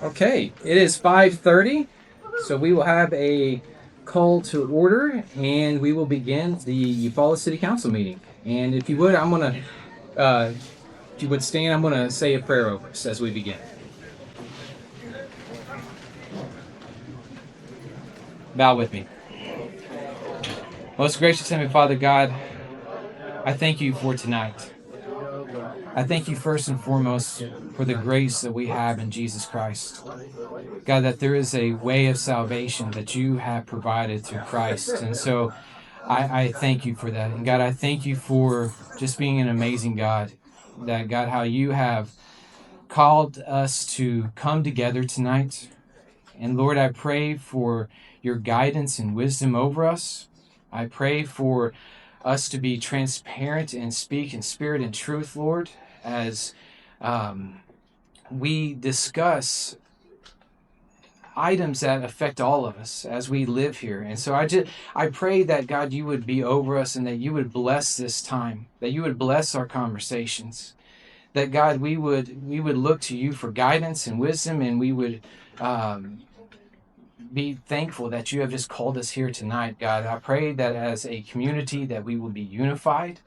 Okay, it is 5:30, so we will have a call to order, and we will begin the Eufaula City Council meeting. And if you would, if you would stand, I'm gonna say a prayer over us as we begin. Bow with me. Most gracious Heavenly Father God, I thank you for tonight. I thank you first and foremost for the grace that we have in Jesus Christ. God, that there is a way of salvation that you have provided through Christ. And so I thank you for that. And God, I thank you for just being an amazing God. That, God, how you have called us to come together tonight. And Lord, I pray for your guidance and wisdom over us. I pray for us to be transparent and speak in spirit and truth, Lord, as we discuss items that affect all of us as we live here. And so I pray that, God, you would be over us and that you would bless this time, that you would bless our conversations, that, God, we would look to you for guidance and wisdom, and we would be thankful that you have just called us here tonight, God. I pray that as a community that we will be unified.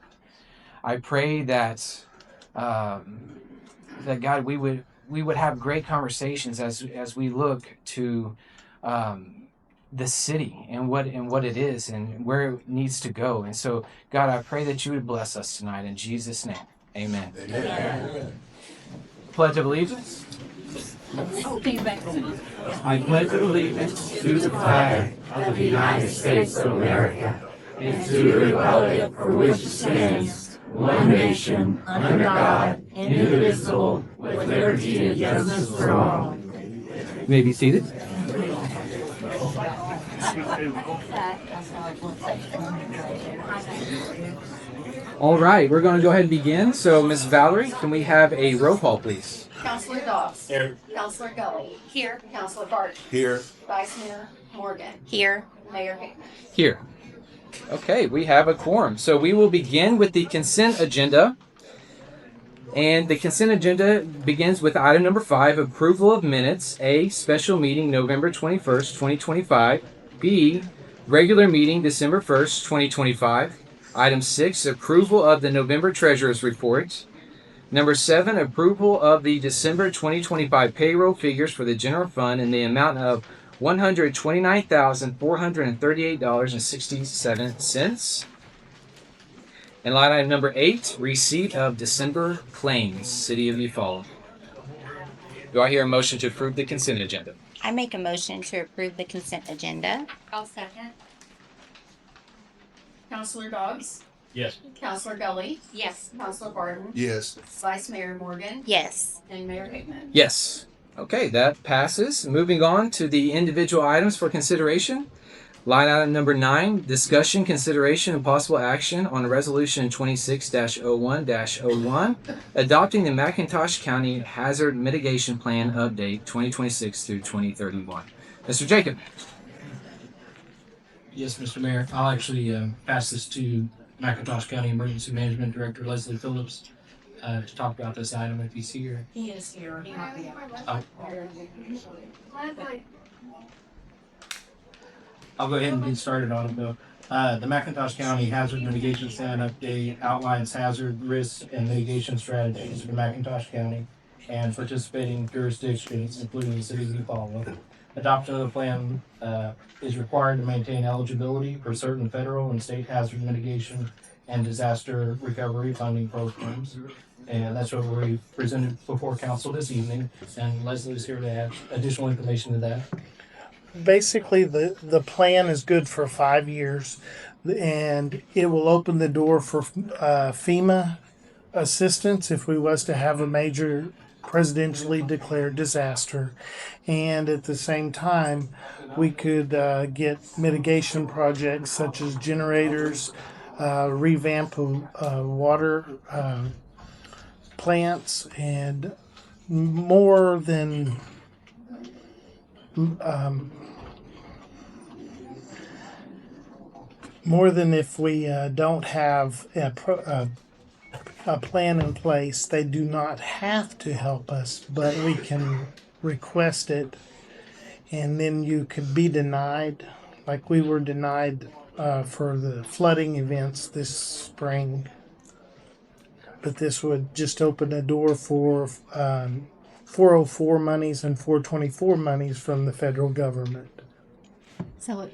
I pray that that, God, we would have great conversations as we look to the city and what it is and where it needs to go. And so, God, I pray that you would bless us tonight in Jesus' name. Amen. Amen. Pledge of Allegiance. I pledge allegiance to the flag of the United States of America and to the republic for which it stands, one nation, under God, indivisible, with liberty and justice for all. You may be seated. All right, we're going to go ahead and begin. So, Ms. Valerie, can we have a roll call, please? Councilor Dobbs. Here. Councilor Gully. Here. Councilor Barton. Here. Vice Mayor Morgan. Here. Mayor Hickman. Here. Okay, we have a quorum. So we will begin with the consent agenda. And the consent agenda begins with item number 5, approval of minutes. A, special meeting November 21st, 2025. B, regular meeting December 1st, 2025. Item 6, approval of the November treasurer's report. Number 7, approval of the December 2025 payroll figures for the general fund in the amount of $129,438.67. And line item number 8, receipt of December claims, City of Eufaula. Do I hear a motion to approve the consent agenda? I make a motion to approve the consent agenda. I'll second. Councilor Dobbs. Yes. Councilor Gully. Yes. Councilor Barton. Yes. Vice Mayor Morgan. Yes. And Mayor Hickman. Yes. Okay, that passes. Moving on to the individual items for consideration. Line item number 9, discussion, consideration, and possible action on Resolution 26-01-01, adopting the McIntosh County Hazard Mitigation Plan Update 2026 through 2031. Mr. Jacob. Yes, Mr. Mayor. I'll actually pass this to McIntosh County Emergency Management Director Leslie Phillips to talk about this item if he's here. He is here. He might be out. I'll go ahead and get started on it though. The McIntosh County Hazard Mitigation Plan Update outlines hazard risks and mitigation strategies for McIntosh County and participating jurisdictions, including the city of Eufaula. Adoption of the plan is required to maintain eligibility for certain federal and state hazard mitigation and disaster recovery funding programs. And that's what we presented before council this evening. And Leslie's here to add additional information to that. Basically, the plan is good for 5 years, and it will open the door for FEMA assistance if we was to have a major presidentially declared disaster. And at the same time, we could get mitigation projects such as generators, revamp of water plants, and more than if we don't have a plan in place. They do not have to help us, but we can request it, and then you could be denied, like we were denied for the flooding events this spring. But this would just open a door for 404 monies and 424 monies from the federal government. So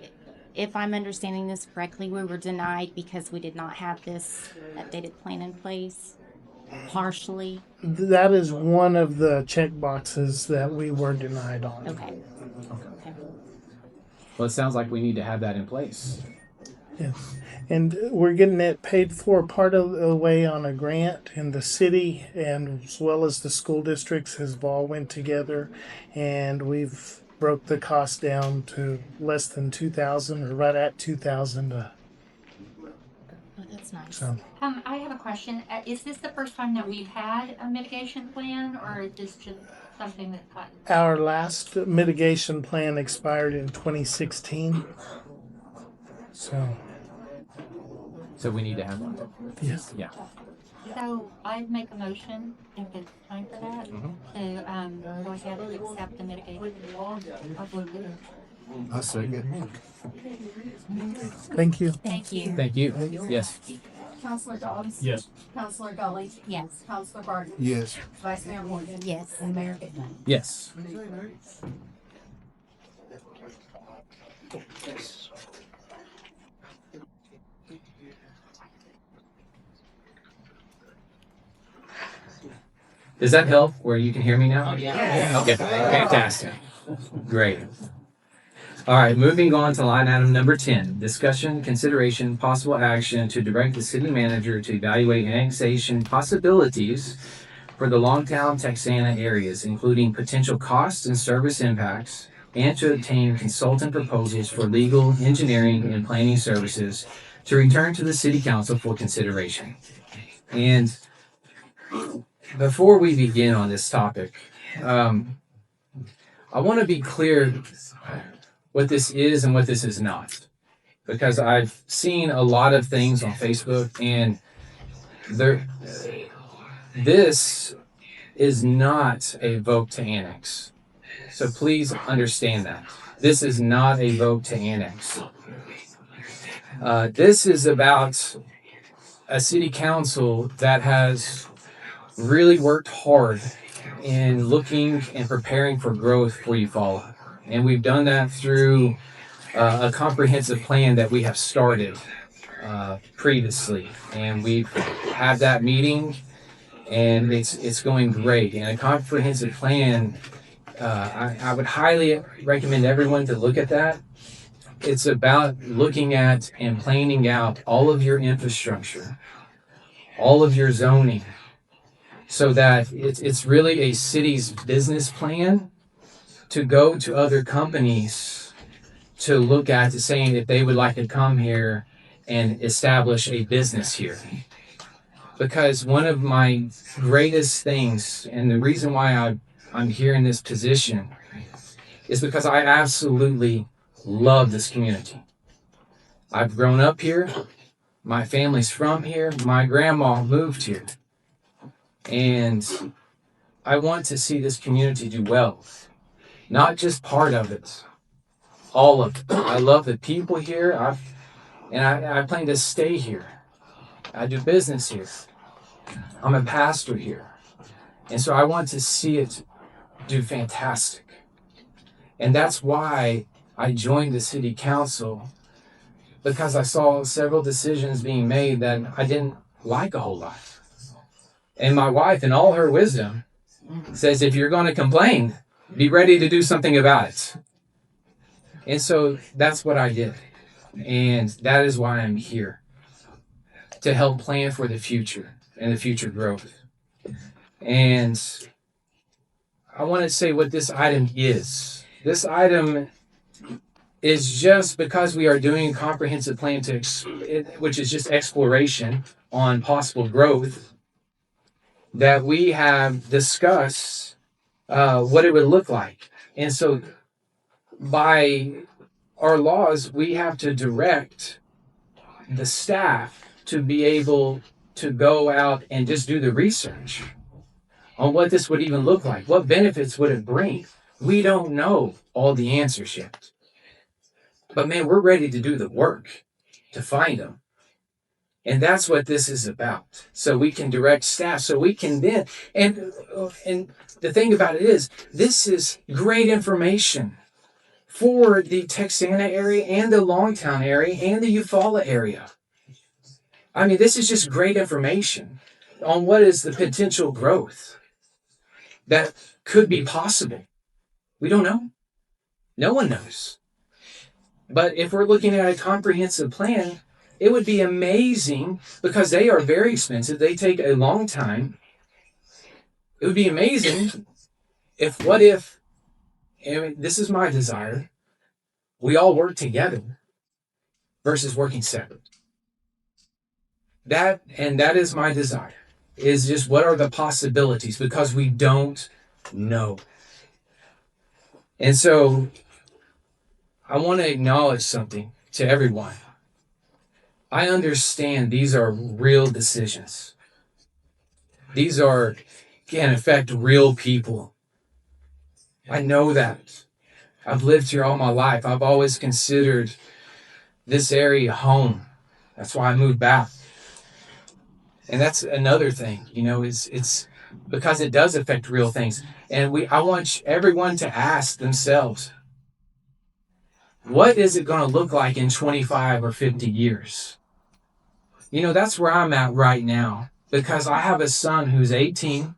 if I'm understanding this correctly, we were denied because we did not have this updated plan in place, partially. That is one of the check boxes that we were denied on. Okay. Okay. Well, it sounds like we need to have that in place. Yes. And we're getting it paid for part of the way on a grant, and the city and as well as the school districts has all went together, and we've broke the cost down to less than 2,000 or right at 2,000. Oh, that's nice. So I have a question. Is this the first time that we've had a mitigation plan, or is this just something that's gotten? our last mitigation plan expired in 2016. So we need to have one. Yes. Yeah. So I'd make a motion, if it's time for that, to go ahead and accept the mitigation. I second. Thank you. Thank you. Thank you. Yes. Counselor Dobbs. Yes. Counselor Gully. Yes. Counselor Barton. Yes. Vice Mayor Morgan. Yes. And Mayor Pittman. Yes. Does that help where you can hear me now? Yeah. Okay, fantastic. Great. All right, moving on to line item number 10, discussion, consideration, possible action to direct the city manager to evaluate annexation possibilities for the Longtown, Texana areas, including potential costs and service impacts, and to obtain consultant proposals for legal, engineering, and planning services to return to the city council for consideration. And before we begin on this topic, I want to be clear what this is and what this is not, because I've seen a lot of things on Facebook, and this is not a vote to annex. So please understand that. This is not a vote to annex. This is about a city council that has really worked hard in looking and preparing for growth for Eufaula. And we've done that through a comprehensive plan that we have started previously. And we've had that meeting, and it's going great. And a comprehensive plan, I would highly recommend everyone to look at that. It's about looking at and planning out all of your infrastructure, all of your zoning, so that it's really a city's business plan to go to other companies to look at, to saying if they would like to come here and establish a business here. Because one of my greatest things, and the reason why I'm here in this position, is because I absolutely love this community. I've grown up here. My family's from here. My grandma moved here. And I want to see this community do well. Not just part of it, all of it. I love the people here. I plan to stay here. I do business here. I'm a pastor here. And so I want to see it do fantastic. And that's why I joined the city council, because I saw several decisions being made that I didn't like a whole lot. And my wife, in all her wisdom, says, if you're going to complain, be ready to do something about it. And so that's what I did. And that is why I'm here, to help plan for the future and the future growth. And I want to say what this item is. This item is just because we are doing a comprehensive plan which is just exploration on possible growth, that we have discussed what it would look like. And so by our laws, we have to direct the staff to be able to go out and just do the research on what this would even look like. What benefits would it bring? We don't know all the answers yet. But man, we're ready to do the work to find them. And that's what this is about. So we can direct staff, so we can then, and the thing about it is, this is great information for the Texana area and the Longtown area and the Eufaula area. I mean, this is just great information on what is the potential growth that could be possible. We don't know. No one knows. But if we're looking at a comprehensive plan, it would be amazing, because they are very expensive. They take a long time. It would be amazing if, and this is my desire, we all work together versus working separate. That is my desire, is just what are the possibilities, because we don't know. And so I want to acknowledge something to everyone. I understand these are real decisions. These can affect real people. I know that. I've lived here all my life. I've always considered this area home. That's why I moved back. And that's another thing, it's because it does affect real things. And I want everyone to ask themselves, what is it going to look like in 25 or 50 years? That's where I'm at right now, because I have a son who's 18,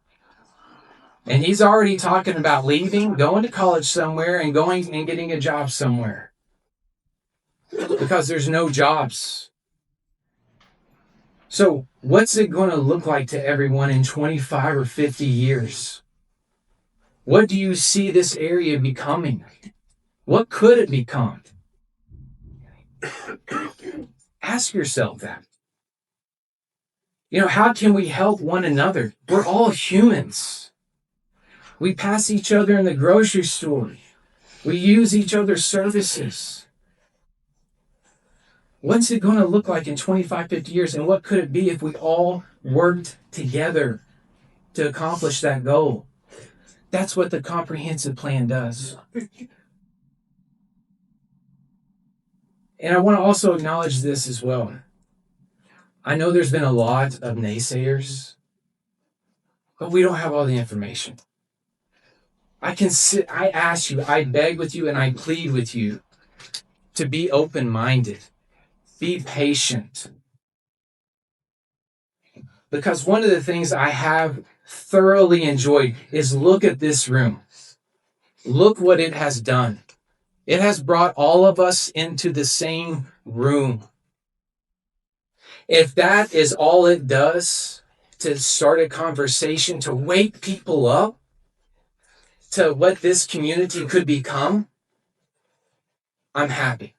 and he's already talking about leaving, going to college somewhere, and going and getting a job somewhere, because there's no jobs. So what's it going to look like to everyone in 25 or 50 years? What do you see this area becoming? What could it become? Ask yourself that. How can we help one another? We're all humans. We pass each other in the grocery store. We use each other's services. What's it going to look like in 25, 50 years? And what could it be if we all worked together to accomplish that goal? That's what the comprehensive plan does. And I want to also acknowledge this as well. I know there's been a lot of naysayers, but we don't have all the information. I ask you, I beg with you, and I plead with you to be open-minded. Be patient. Because one of the things I have thoroughly enjoyed is look at this room. Look what it has done. It has brought all of us into the same room. If that is all it does to start a conversation, to wake people up to what this community could become, I'm happy.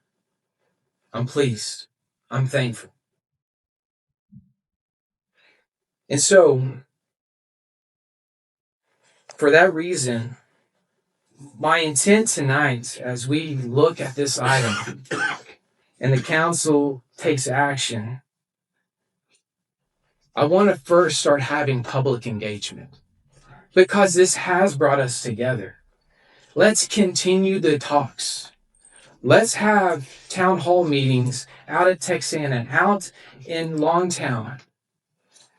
I'm pleased. I'm thankful. And so, for that reason, my intent tonight, as we look at this item and the council takes action, I want to first start having public engagement, because this has brought us together. Let's continue the talks. Let's have town hall meetings out at Texana, out in Longtown.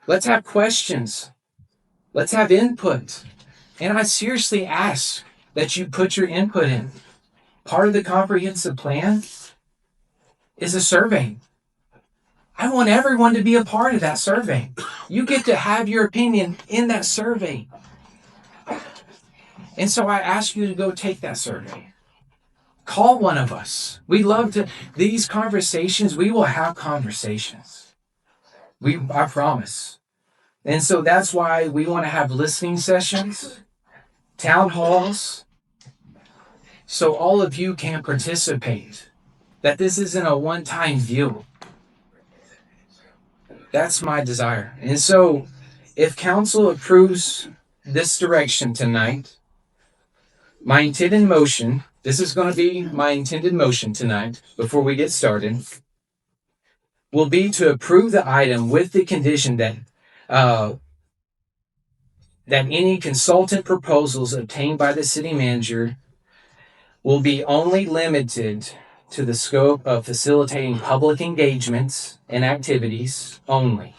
Let's have questions. Let's have input. And I seriously ask that you put your input in. Part of the comprehensive plan is a survey. I want everyone to be a part of that survey. You get to have your opinion in that survey. And so I ask you to go take that survey. Call one of us. We love these conversations. We will have conversations. I promise. And so that's why we want to have listening sessions, town halls, so all of you can participate. That this isn't a one-time deal. That's my desire. And so if council approves this direction tonight, my intended motion, this is going to be my intended motion tonight before we get started. will be to approve the item with the condition that that any consultant proposals obtained by the city manager will be only limited to the scope of facilitating public engagements and activities only,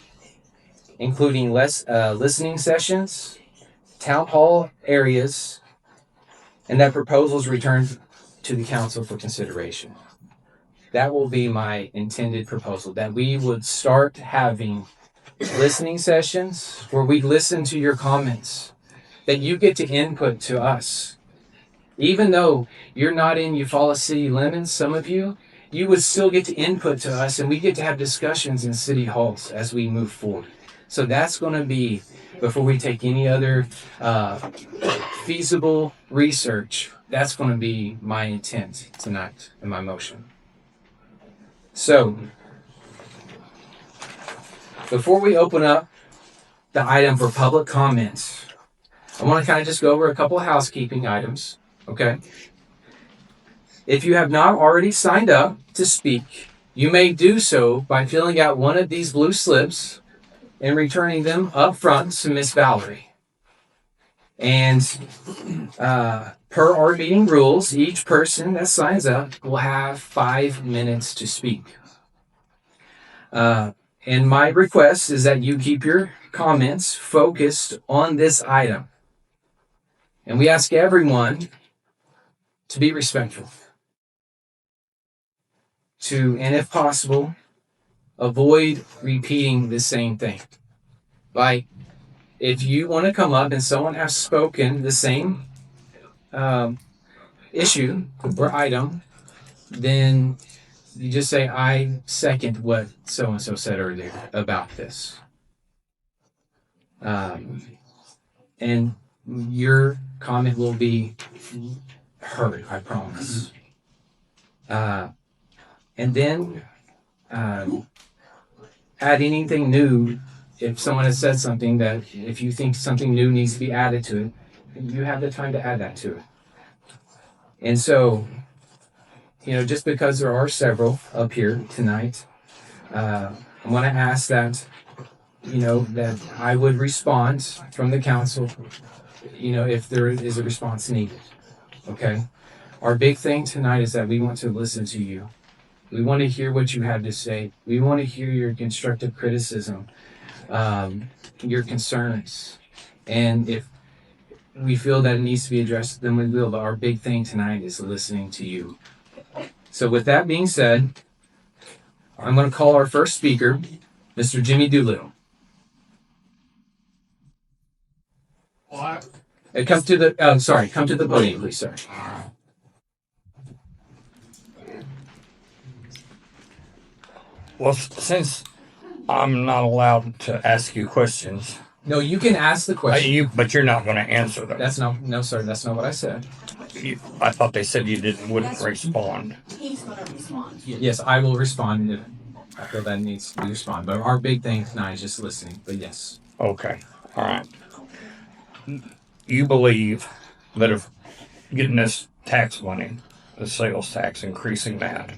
including listening sessions, town hall areas, and that proposals returned to the council for consideration. That will be my intended proposal, that we would start having listening sessions where we listen to your comments, that you get to input to us. Even though you're not in Eufaula city limits, some of you would still get to input to us, and we get to have discussions in city halls as we move forward. So that's going to be, before we take any other feasible research, that's going to be my intent tonight in my motion. So, before we open up the item for public comments, I want to kind of just go over a couple of housekeeping items, okay? If you have not already signed up to speak, you may do so by filling out one of these blue slips and returning them up front to Miss Valerie. And per our meeting rules, each person that signs up will have 5 minutes to speak. And my request is that you keep your comments focused on this item. And we ask everyone to be respectful, and if possible, avoid repeating the same thing. Like, if you want to come up and someone has spoken the same issue or item, then you just say, I second what so-and-so said earlier about this. And your comment will be heard, I promise. And then add anything new. If someone has said something that, if you think something new needs to be added to it, you have the time to add that to it. And so, just because there are several up here tonight, I want to ask that, that I would respond from the council, if there is a response needed. Okay? Our big thing tonight is that we want to listen to you. We want to hear what you have to say. We want to hear your constructive criticism, your concerns. And if we feel that it needs to be addressed, then we will. But our big thing tonight is listening to you. So with that being said, I'm going to call our first speaker, Mr. Jimmy Doolittle. What? Come to the podium, please, sir. Well, since I'm not allowed to ask you questions, No, you can ask the question. but you're not going to answer them. No, sir. That's not what I said. I thought they said you wouldn't respond. He's gonna respond. Yes, I will respond if I feel that needs to be responded. But our big thing tonight is just listening. But yes. Okay. All right. You believe that if getting this tax money, the sales tax, increasing that,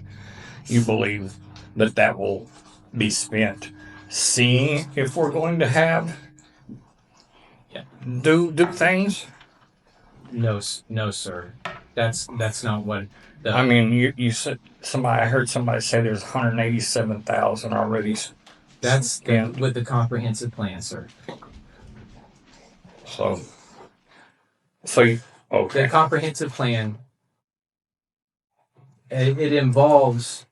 you believe that will be spent seeing if we're going to have do things? No, sir. That's not what. I mean, you said I heard somebody say there's 187,000 already. That's with the comprehensive plan, sir. So The okay. comprehensive plan, it involves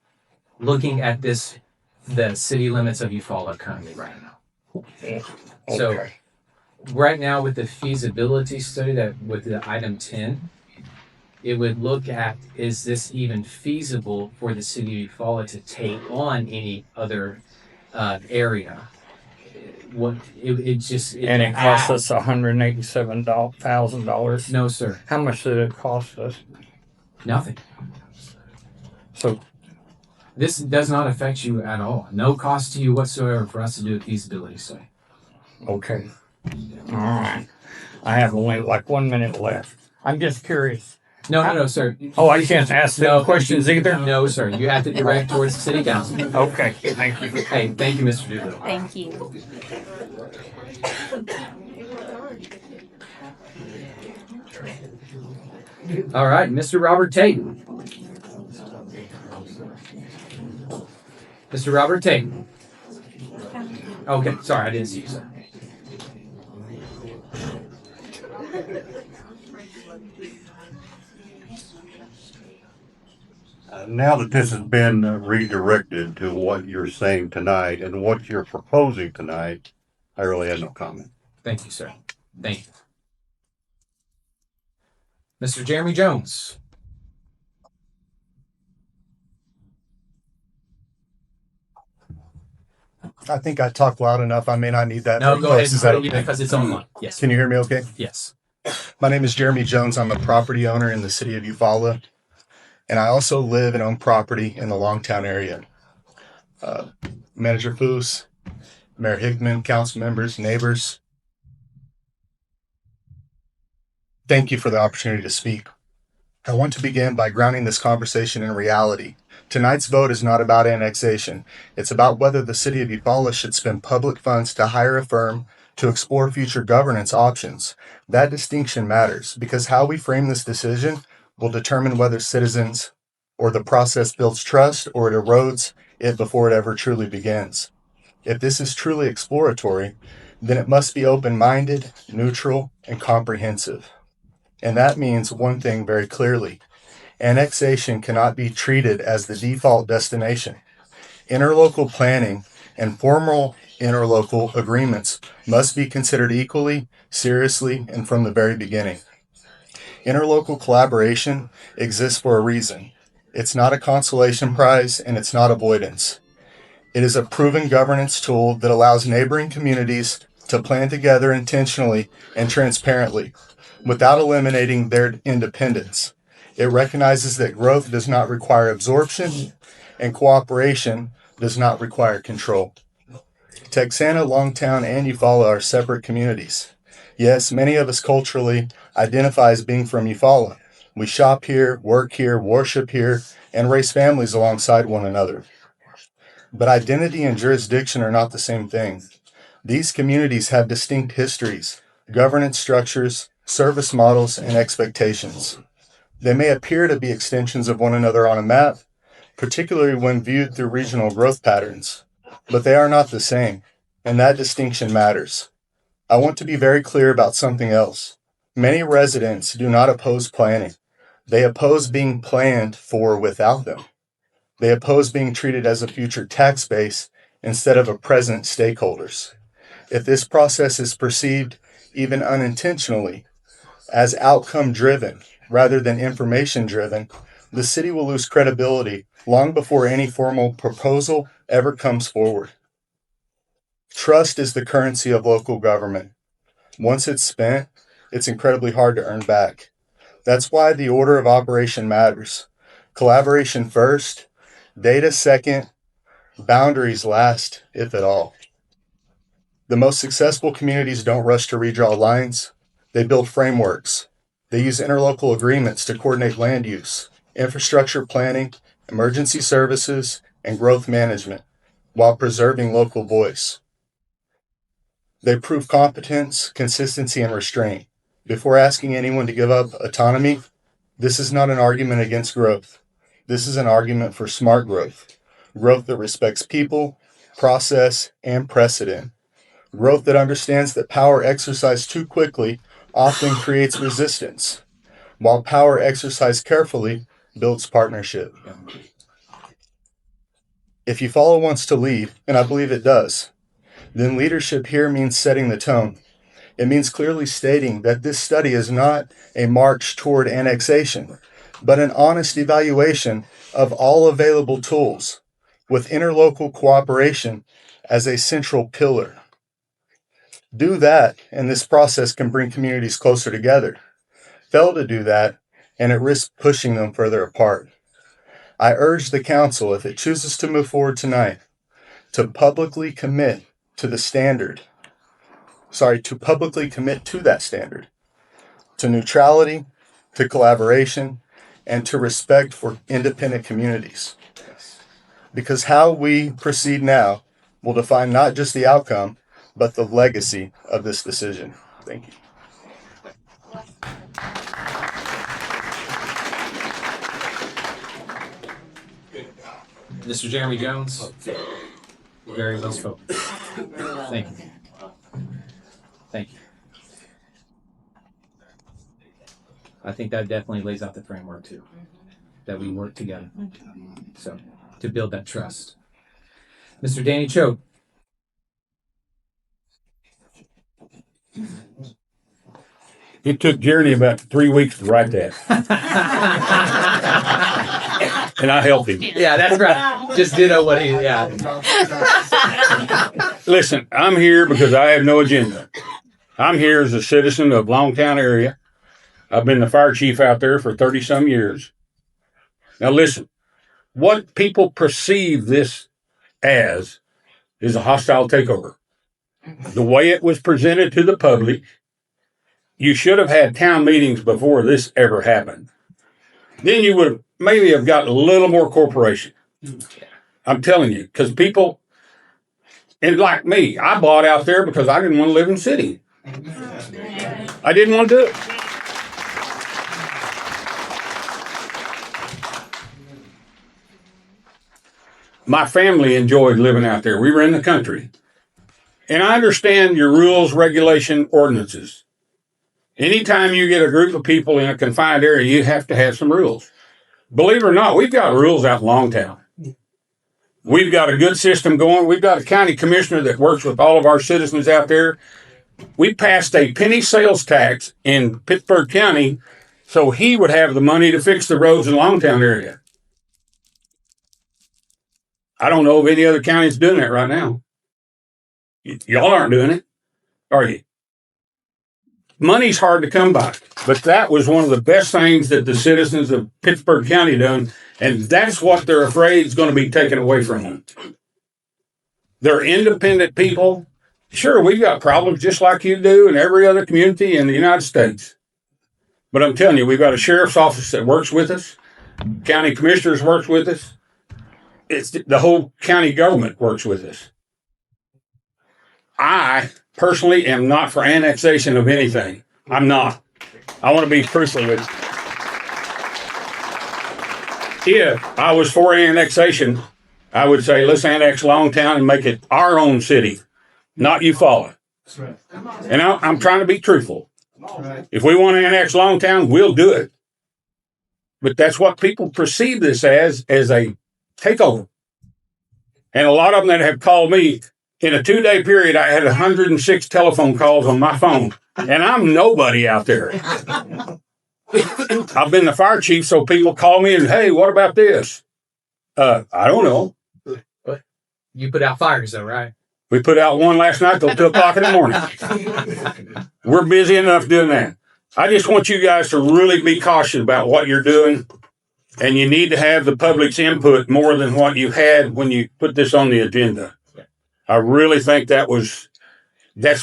looking at the city limits of Eufaula currently right now. So Okay. right now with the feasibility study with the item 10, it would look at, is this even feasible for the city of Eufaula to take on any other area? And it cost us $187,000. No, sir. How much did it cost us? Nothing. So This does not affect you at all. No cost to you whatsoever for us to do a feasibility study. okay. All right. I have only like 1 minute left. I'm just curious. No, sir. Oh, I can't ask them questions either? No, sir. You have to direct towards the city council. Okay, thank you. Hey, thank you, Mr. Doolittle. Thank you. All right, Mr. Robert Tate. Mr. Robert Tate. Okay, sorry, I didn't see you, sir. Now that this has been redirected to what you're saying tonight and what you're proposing tonight, I really have no comment. Thank you, sir. Thank you. Mr. Jeremy Jones. I think I talk loud enough. I may not need that. No, very go close. ahead. Is that okay? Because it's online. Yes. Can you hear me okay? Yes. My name is Jeremy Jones. I'm a property owner in the city of Eufaula, and I also live and own property in the Longtown area. Manager Foos, Mayor Hickman, council members, neighbors, thank you for the opportunity to speak. I want to begin by grounding this conversation in reality. Tonight's vote is not about annexation. It's about whether the city of Eufaula should spend public funds to hire a firm to explore future governance options. That distinction matters because how we frame this decision will determine whether citizens or the process builds trust or it erodes it before it ever truly begins. If this is truly exploratory, then it must be open-minded, neutral, and comprehensive. And that means one thing very clearly. Annexation cannot be treated as the default destination. Interlocal planning and formal interlocal agreements must be considered equally, seriously, and from the very beginning. Interlocal collaboration exists for a reason. It's not a consolation prize and it's not avoidance. It is a proven governance tool that allows neighboring communities to plan together intentionally and transparently without eliminating their independence. It recognizes that growth does not require absorption and cooperation does not require control. Texana, Longtown, and Eufaula are separate communities. Yes, many of us culturally identify as being from Eufaula. We shop here, work here, worship here, and raise families alongside one another. But identity and jurisdiction are not the same thing. These communities have distinct histories, governance structures, service models, and expectations. They may appear to be extensions of one another on a map, particularly when viewed through regional growth patterns, but they are not the same, and that distinction matters. I want to be very clear about something else. Many residents do not oppose planning. They oppose being planned for without them. They oppose being treated as a future tax base instead of a present stakeholders. If this process is perceived, even unintentionally, as outcome-driven rather than information-driven, the city will lose credibility long before any formal proposal ever comes forward. Trust is the currency of local government. Once it's spent, it's incredibly hard to earn back. That's why the order of operation matters. Collaboration first, data second, boundaries last, if at all. The most successful communities don't rush to redraw lines. They build frameworks. They use interlocal agreements to coordinate land use, infrastructure planning, emergency services, and growth management while preserving local voice. They prove competence, consistency, and restraint. Before asking anyone to give up autonomy, this is not an argument against growth. This is an argument for smart growth. Growth that respects people, process, and precedent. Growth that understands that power exercised too quickly often creates resistance, while power exercised carefully builds partnership. If Eufaula wants to lead, and I believe it does, then leadership here means setting the tone. It means clearly stating that this study is not a march toward annexation, but an honest evaluation of all available tools, with interlocal cooperation as a central pillar. Do that, and this process can bring communities closer together. Fail to do that, and it risks pushing them further apart. I urge the council, if it chooses to move forward tonight, to publicly commit to the standard. To publicly commit to that standard, to neutrality, to collaboration, and to respect for independent communities. Because how we proceed now will define not just the outcome, but the legacy of this decision. Thank you. Mr. Jeremy Jones, very well spoken. Thank you. Thank you. I think that definitely lays out the framework too, that we work together. So, to build that trust. Mr. Danny Choate. It took Jeremy about 3 weeks to write that. And I helped him. Yeah, that's right. Just ditto what he, yeah. Listen, I'm here because I have no agenda. I'm here as a citizen of Longtown area. I've been the fire chief out there for 30-some years. Now listen, what people perceive this as is a hostile takeover. The way it was presented to the public, you should have had town meetings before this ever happened. Then you would have maybe have got a little more cooperation. I'm telling you, because people, and like me, I bought out there because I didn't want to live in the city. I didn't want to do it. My family enjoyed living out there. We were in the country. And I understand your rules, regulation, ordinances. Anytime you get a group of people in a confined area, you have to have some rules. Believe it or not, we've got rules out in Longtown. We've got a good system going. We've got a county commissioner that works with all of our citizens out there. We passed a penny sales tax in Pittsburgh County so he would have the money to fix the roads in the Longtown area. I don't know of any other counties doing that right now. Y'all aren't doing it, are you? Money's hard to come by, but that was one of the best things that the citizens of Pittsburgh County done, and that's what they're afraid is going to be taken away from them. They're independent people. Sure, we've got problems just like you do in every other community in the United States. But I'm telling you, we've got a sheriff's office that works with us. County commissioners works with us. It's the whole county government works with us. I personally am not for annexation of anything. I'm not. I want to be truthful with you. If I was for annexation, I would say let's annex Longtown and make it our own city, not Eufaula. And I'm trying to be truthful. If we want to annex Longtown, we'll do it. But that's what people perceive this as a takeover. And a lot of them that have called me, in a 2-day period, I had 106 telephone calls on my phone. And I'm nobody out there. I've been the fire chief, so people call me and, hey, what about this? I don't know. You put out fires though, right? We put out one last night till 2 o'clock in the morning. We're busy enough doing that. I just want you guys to really be cautious about what you're doing. And you need to have the public's input more than what you had when you put this on the agenda. I really think that's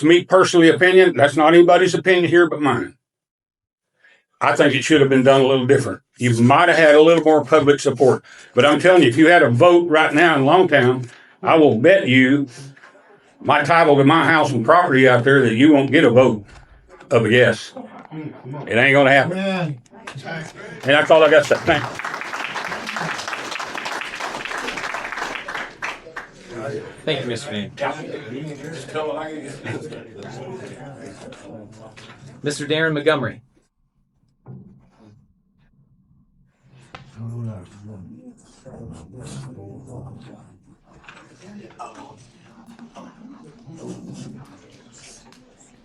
me personally opinion. That's not anybody's opinion here but mine. I think it should have been done a little different. You might have had a little more public support. But I'm telling you, if you had a vote right now in Longtown, I will bet you my title to my house and property out there that you won't get a vote of a yes. It ain't going to happen. And that's all I got to say. Thank you. Thank you, Mr. Name. Mr. Darren Montgomery.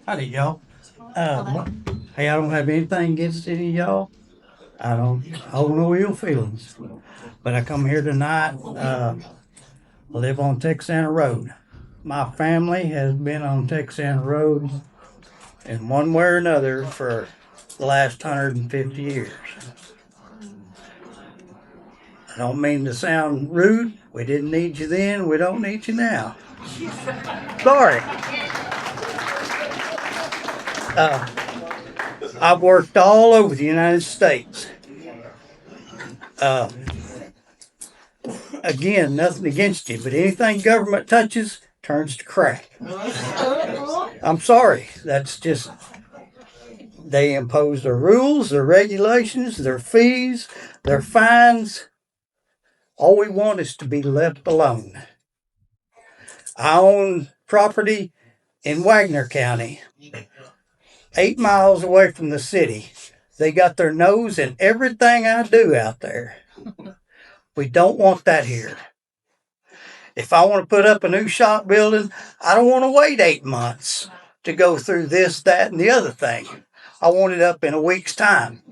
Howdy, y'all. Hey, I don't have anything against any of y'all. I don't hold no ill feelings. But I come here tonight, I live on Texana Road. My family has been on Texana Road in one way or another for the last 150 years. I don't mean to sound rude. We didn't need you then, we don't need you now. Sorry. I've worked all over the United States. Again, nothing against you, but anything government touches turns to crack. I'm sorry. That's just, they impose their rules, their regulations, their fees, their fines. All we want is to be left alone. I own property in Wagner County, 8 miles away from the city. They got their nose in everything I do out there. We don't want that here. If I want to put up a new shop building, I don't want to wait 8 months to go through this, that, and the other thing. I want it up in a week's time.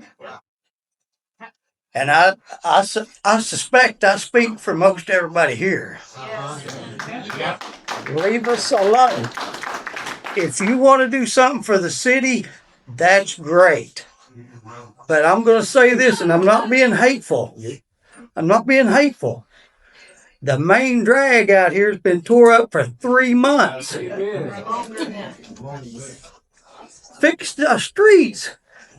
And I suspect I speak for most everybody here. Leave us alone. If you want to do something for the city, that's great. But I'm going to say this, and I'm not being hateful. I'm not being hateful. The main drag out here has been tore up for 3 months. Fix the streets.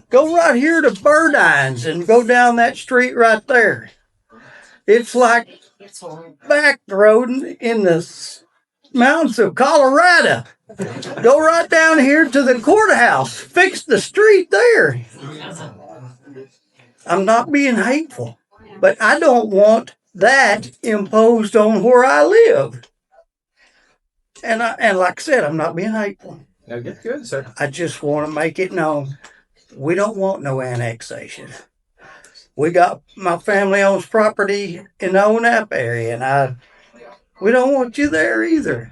Go right here to Burdines and go down that street right there. It's like back road in the mountains of Colorado. Go right down here to the courthouse. Fix the street there. I'm not being hateful, but I don't want that imposed on where I live. And like I said, I'm not being hateful. No, good, sir. I just want to make it known. We don't want no annexation. We got, my family owns property in the ONAP area, and we don't want you there either.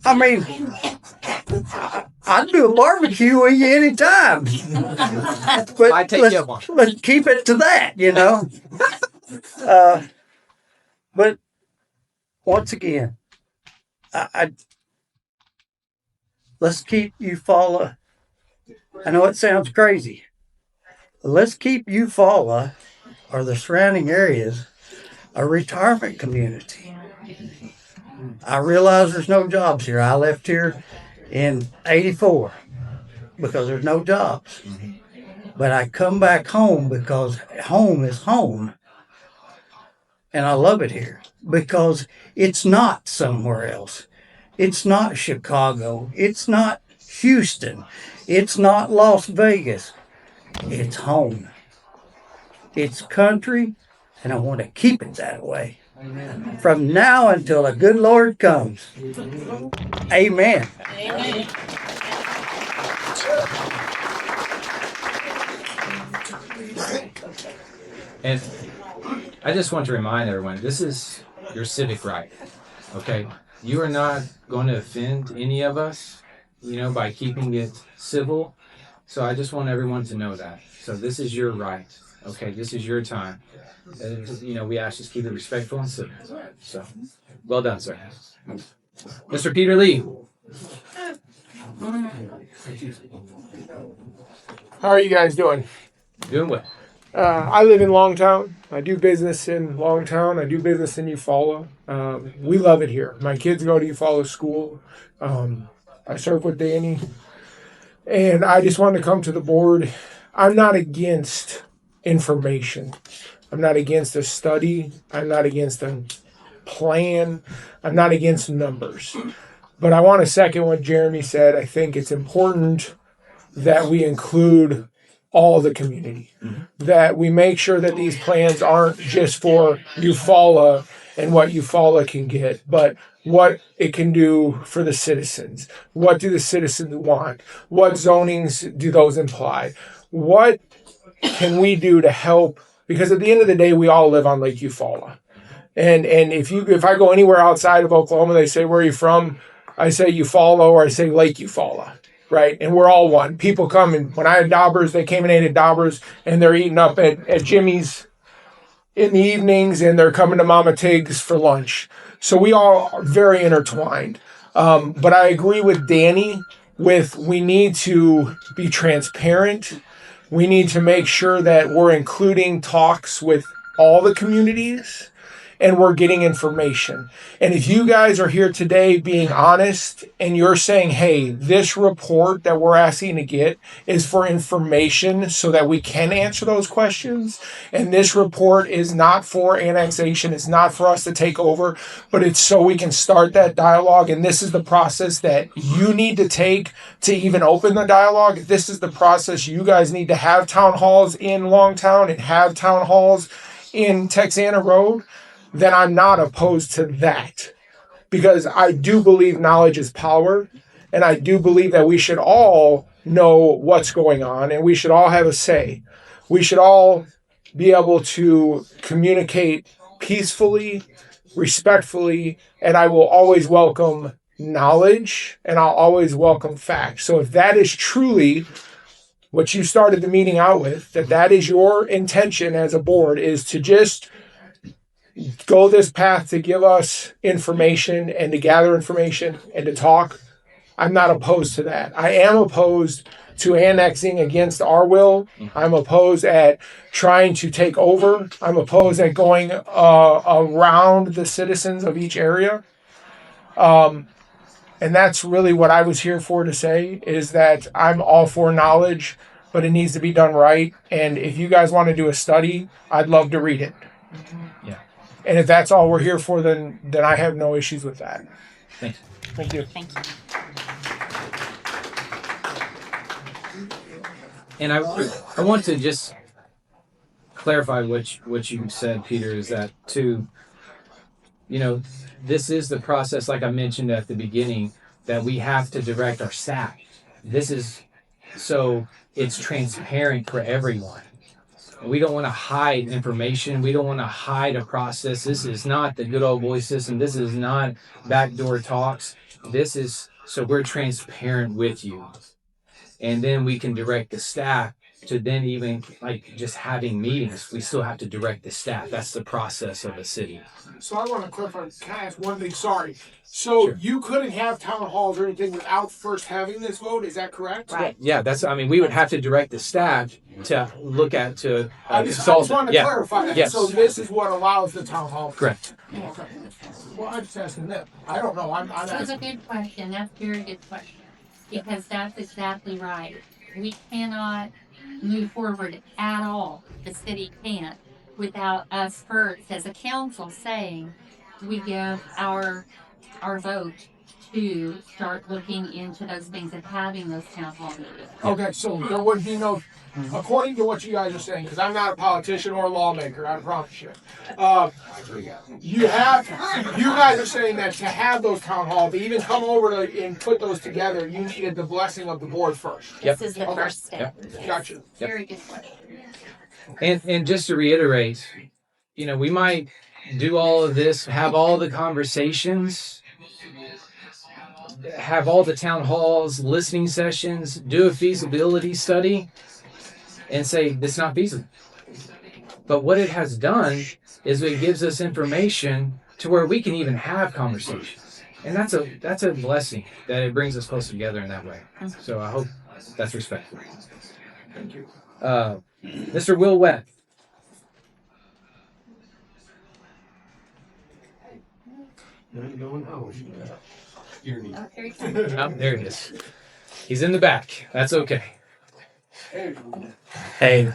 I mean, I'd do a barbecue with you anytime. But I take you up on. let's keep it to that, you know. But once again, let's keep Eufaula. I know it sounds crazy. Let's keep Eufaula or the surrounding areas a retirement community. I realize there's no jobs here. I left here in '84 because there's no jobs. But I come back home because home is home. And I love it here because it's not somewhere else. It's not Chicago. It's not Houston. It's not Las Vegas. It's home. It's country, and I want to keep it that way. Amen. From now until the good Lord comes. Amen. Amen. And I just want to remind everyone, this is your civic right, okay? You are not going to offend any of us, by keeping it civil. So I just want everyone to know that. So this is your right, okay? This is your time. And, we ask you to keep it respectful and civil. So, well done, sir. Mr. Peter Lee. How are you guys doing? Doing well. I live in Longtown. I do business in Longtown. I do business in Eufaula. We love it here. My kids go to Eufaula school. I serve with Danny. And I just wanted to come to the board. I'm not against information. I'm not against a study. I'm not against a plan. I'm not against numbers. But I want to second what Jeremy said. I think it's important that we include all the community, that we make sure that these plans aren't just for Eufaula and what Eufaula can get, but what it can do for the citizens. What do the citizens want? What zonings do those imply? What can we do to help? Because at the end of the day, we all live on Lake Eufaula. And if I go anywhere outside of Oklahoma, they say, "Where are you from?" I say Eufaula, or I say Lake Eufaula. Right, and we're all one. People come, and when I had Daubers, they came and ate at Daubers, and they're eating up at Jimmy's in the evenings, and they're coming to Mama Tig's for lunch. So we all are very intertwined. But I agree with Danny we need to be transparent. We need to make sure that we're including talks with all the communities. and we're getting information. And if you guys are here today being honest and you're saying, hey, this report that we're asking to get is for information so that we can answer those questions, and this report is not for annexation, it's not for us to take over, but it's so we can start that dialogue, and this is the process that you need to take to even open the dialogue. This is the process you guys need to have town halls in Longtown and have town halls in Texana Road, then I'm not opposed to that. Because I do believe knowledge is power, and I do believe that we should all know what's going on, and we should all have a say. We should all be able to communicate peacefully, respectfully, and I will always welcome knowledge, and I'll always welcome facts. So if that is truly what you started the meeting out with, that is your intention as a board, is to just go this path to give us information and to gather information and to talk, I'm not opposed to that. I am opposed to annexing against our will. I'm opposed at trying to take over. I'm opposed at going around the citizens of each area. And that's really what I was here for to say, is that I'm all for knowledge, but it needs to be done right. And if you guys want to do a study, I'd love to read it. Yeah. And if that's all we're here for, then I have no issues with that. Thanks. Thank you. Thank you. And I want to just clarify what you said, Peter, is that this is the process, like I mentioned at the beginning, that we have to direct our staff. This is so it's transparent for everyone. We don't want to hide information. We don't want to hide a process. This is not the good old boy system. This is not backdoor talks. This is so we're transparent with you. And then we can direct the staff to then even like just having meetings. We still have to direct the staff. That's the process of a city. So I want to clarify. Can I ask one thing? Sorry. So Sure. You couldn't have town halls or anything without first having this vote. Is that correct? Right. Yeah, we would have to direct the staff to look at I just solve wanted to clarify that. Yes. So this is what allows the town hall. Correct. Okay. Well, I'm just asking them. I don't know. I'm That's a asking. good question. That's a very good question. Because that's exactly right. We cannot move forward at all. The city can't without us first as a council saying we give our vote to start looking into those things and having those town hall meetings. Okay, so there would be no, according to what you guys are saying, because I'm not a politician or a lawmaker, I promise you. You guys are saying that to have those town halls, to even come over and put those together, you needed the blessing of the board first. Yep. This is the first step. Yep. Gotcha. Very good question. And just to reiterate, we might do all of this, have all the conversations, have all the town halls, listening sessions, do a feasibility study, and say it's not feasible. But what it has done is it gives us information to where we can even have conversations, and that's a blessing that it brings us closer together in that way. So I hope that's respectful. Thank you. Mr. Will Webb. Oh, here he comes. Oh, there he is. He's in the back. That's okay. Hey,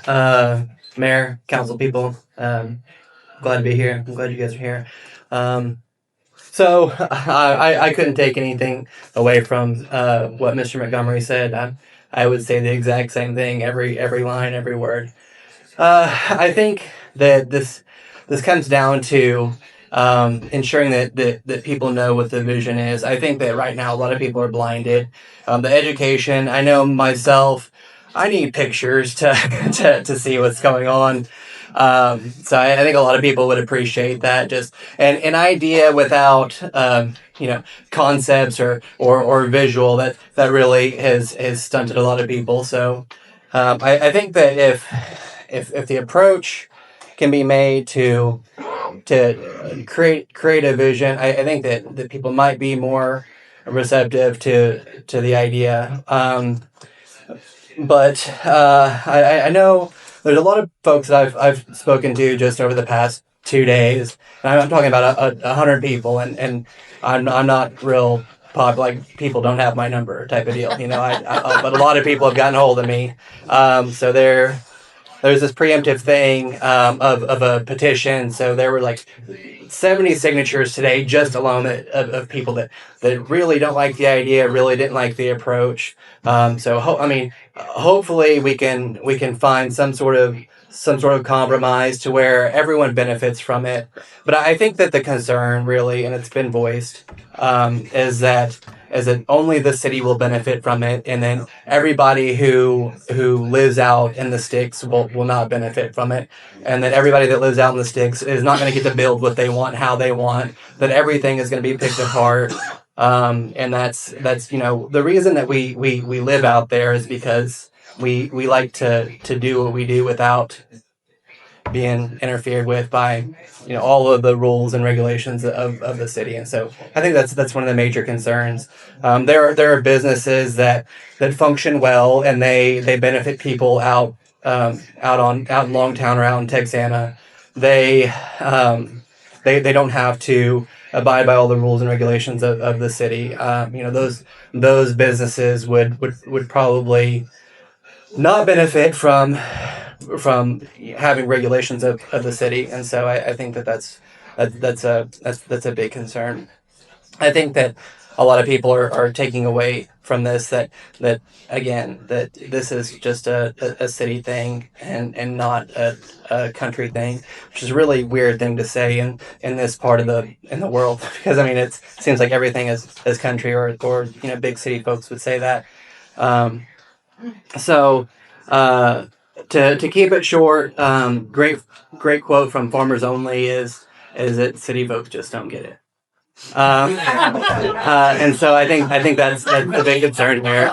Mayor, council people, glad to be here. I'm glad you guys are here. So I couldn't take anything away from what Mr. Montgomery said. I would say the exact same thing, every line, every word. I think that this comes down to ensuring that people know what the vision is. I think that right now a lot of people are blinded. The education, I know myself, I need pictures to see what's going on. So I think a lot of people would appreciate that. Just an idea without concepts or visual that really has stunted a lot of people. So I think that if the approach can be made to create a vision, I think that people might be more receptive to the idea. But I know there's a lot of folks that I've spoken to just over the past 2 days. And I'm talking about 100 people, and I'm not real pop, like people don't have my number type of deal, but a lot of people have gotten hold of me. So there's this preemptive thing of a petition. So there were like 70 signatures today just alone of people that really don't like the idea, really didn't like the approach. Hopefully we can find some sort of compromise to where everyone benefits from it. But I think that the concern really, and it's been voiced, is that only the city will benefit from it, and then everybody who lives out in the sticks will not benefit from it, and that everybody that lives out in the sticks is not going to get to build what they want, how they want. That everything is going to be picked apart. And that's the reason that we live out there is because we like to do what we do without being interfered with by all of the rules and regulations of the city. And so I think that's one of the major concerns. There are businesses that function well, and they benefit people out in Longtown or out in Texana. They don't have to abide by all the rules and regulations of the city. Those businesses would probably not benefit from having regulations of the city, and so I think that's a big concern. I think that a lot of people are taking away from this that again that this is just a city thing and not a country thing, which is a really weird thing to say in this part of the world, because it seems like everything is country, or big city folks would say that. To keep it short, great quote from Farmers Only is that city folks just don't get it. And so I think that's the big concern here.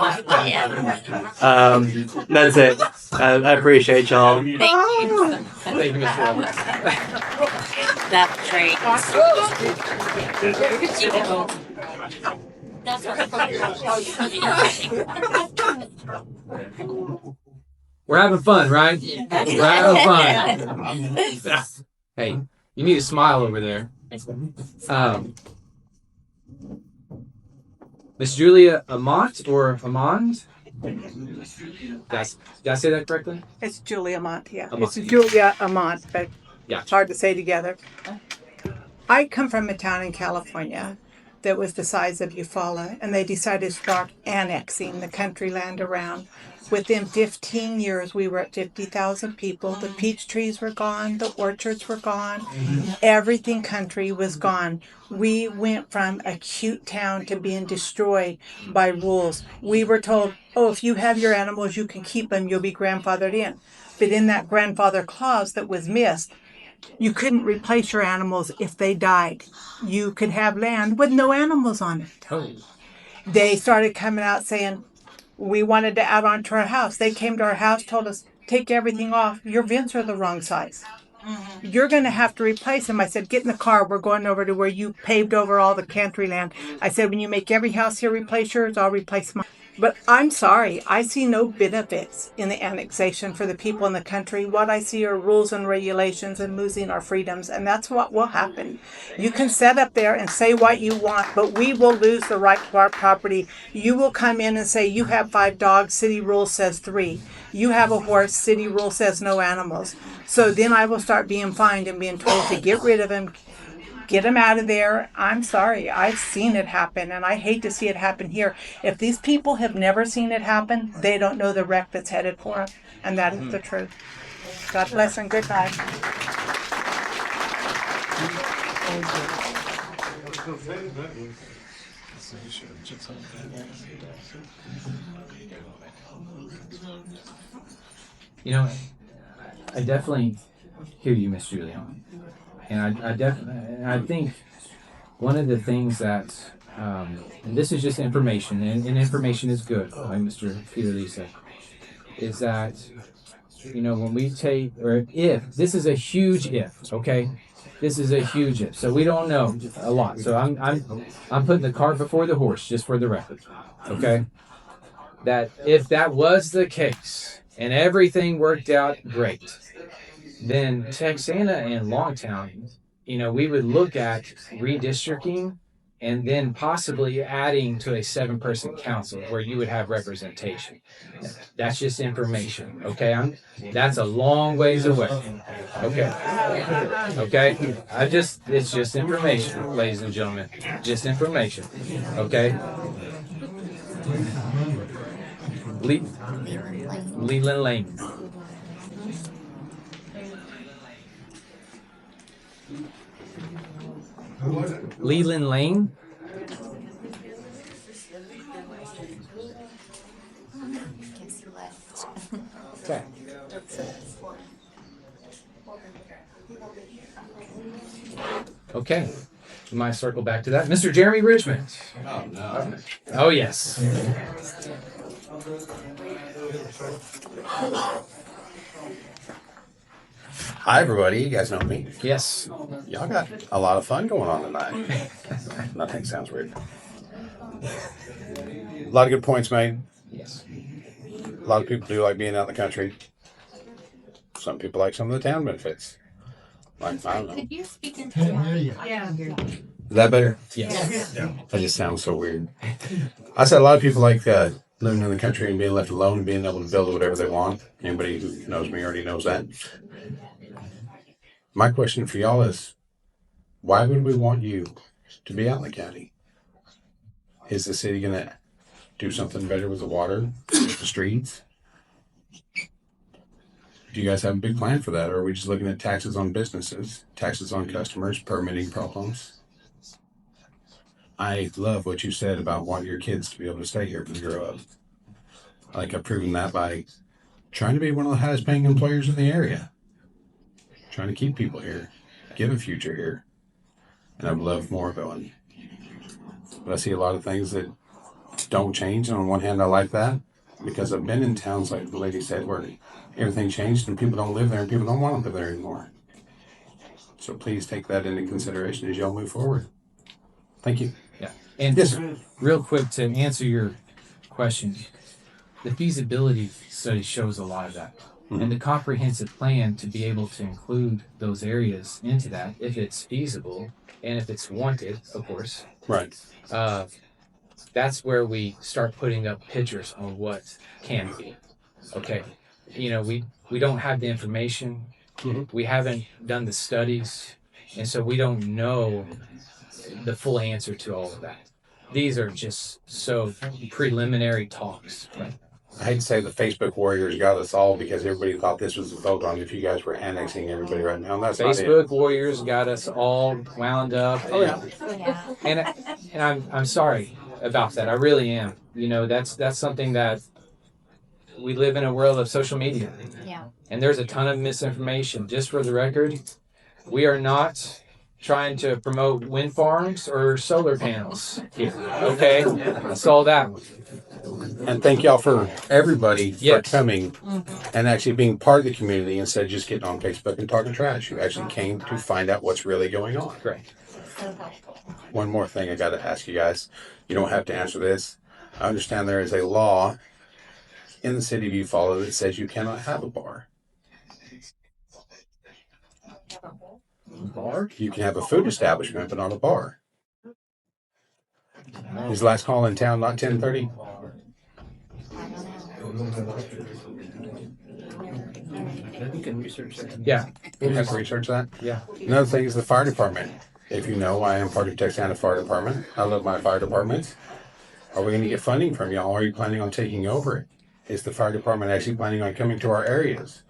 That's it. I appreciate y'all. Thank you. Thank you, Mr. Roberts. That's great. That's We're having fun, right? We're having fun. Hey, you need to smile over there. Miss Julia Amont or Amond? Did I say that correctly? It's Julia Amont, yeah. Amont. It's Julia Amont, but Yeah. it's hard to say together. I come from a town in California that was the size of Eufaula, and they decided to start annexing the country land around. Within 15 years, we were at 50,000 people. The peach trees were gone. The orchards were gone. Everything country was gone. We went from a cute town to being destroyed by rules. We were told, oh, if you have your animals, you can keep them. You'll be grandfathered in. But in that grandfather clause that was missed, you couldn't replace your animals if they died. You could have land with no animals on it. Oh. They started coming out saying, we wanted to add on to our house. They came to our house, told us, take everything off. Your vents are the wrong size. You're going to have to replace them. I said, get in the car. We're going over to where you paved over all the country land. I said, when you make every house here replace yours, I'll replace mine. But I'm sorry, I see no benefits in the annexation for the people in the country. What I see are rules and regulations and losing our freedoms, and that's what will happen. You can sit up there and say what you want, but we will lose the right to our property. You will come in and say, you have 5 dogs, city rule says 3. You have a horse, city rule says no animals. So then I will start being fined and being told to get rid of them, get them out of there. I'm sorry. I've seen it happen, and I hate to see it happen here. If these people have never seen it happen, they don't know the wreck that's headed for them, and that is the truth. God bless and good night. I definitely hear you, Miss Julia. And I think one of the things that, and this is just information, and information is good, like Mr. Peter Lee said, is that, when we take, or if, this is a huge if, okay? This is a huge if. So we don't know a lot. So I'm putting the cart before the horse, just for the record, okay? That if that was the case, and everything worked out great, then Texana and Longtown, we would look at redistricting and then possibly adding to a 7-person council where you would have representation. That's just information, okay? That's a long ways away. Okay. Okay. It's just information, ladies and gentlemen. Just information. Okay. Leland Lane. Leland Lane. Okay. Okay. You might circle back to that. Mr. Jeremy Richmond. Oh, no. Oh, yes. Hi, everybody. You guys know me. Yes. Y'all got a lot of fun going on tonight. Nothing sounds weird. A lot of good points made. Yes. A lot of people do like being out in the country. Some people like some of the town benefits. Like, I don't know. Could you speak into the Yeah. Is that better? Yes. Yeah. That just sounds so weird. I said a lot of people like living in the country and being left alone and being able to build whatever they want. Anybody who knows me already knows that. My question for y'all is, why would we want you to be out in the county? Is the city going to do something better with the water, with the streets? Do you guys have a big plan for that? Or are we just looking at taxes on businesses, taxes on customers, permitting problems? I love what you said about wanting your kids to be able to stay here when they grow up. Like I've proven that by trying to be one of the highest paying employers in the area. Trying to keep people here, give a future here. And I'd love more going. But I see a lot of things that don't change. And on one hand, I like that because I've been in towns, like the lady said, where everything changed and people don't live there and people don't want to live there anymore. So please take that into consideration as y'all move forward. Thank you. Yeah. And yes, real quick to answer your question, the feasibility study shows a lot of that. Mm-hmm. And the comprehensive plan to be able to include those areas into that, if it's feasible and if it's wanted, of course. Right. That's where we start putting up pictures on what can be. Okay. We don't have the information. Mm-hmm. We haven't done the studies. And so we don't know the full answer to all of that. These are just so preliminary talks. Right? I hate to say the Facebook warriors got us all because everybody thought this was a vote on if you guys were annexing everybody right now. And that's Facebook warriors got us all wound up. Oh yeah. And I'm sorry about that. I really am. That's something that we live in a world of social media. Yeah. And there's a ton of misinformation. Just for the record, we are not trying to promote wind farms or solar panels here. Okay? I saw that one. And thank y'all for everybody for coming and actually being part of the community instead of just getting on Facebook and talking trash. You actually came to find out what's really going on. Correct. One more thing I got to ask you guys. You don't have to answer this. I understand there is a law in the city of Eufaula that says you cannot have a bar. Bar? You can have a food establishment, but not a bar. His last call in town, not 10:30. You can research that. Yeah. We'll have to research that. Yeah. Another thing is the fire department. If you know, I am part of Texana Fire Department. I love my fire department. Are we going to get funding from y'all? Are you planning on taking over it? Is the fire department actually planning on coming to our areas?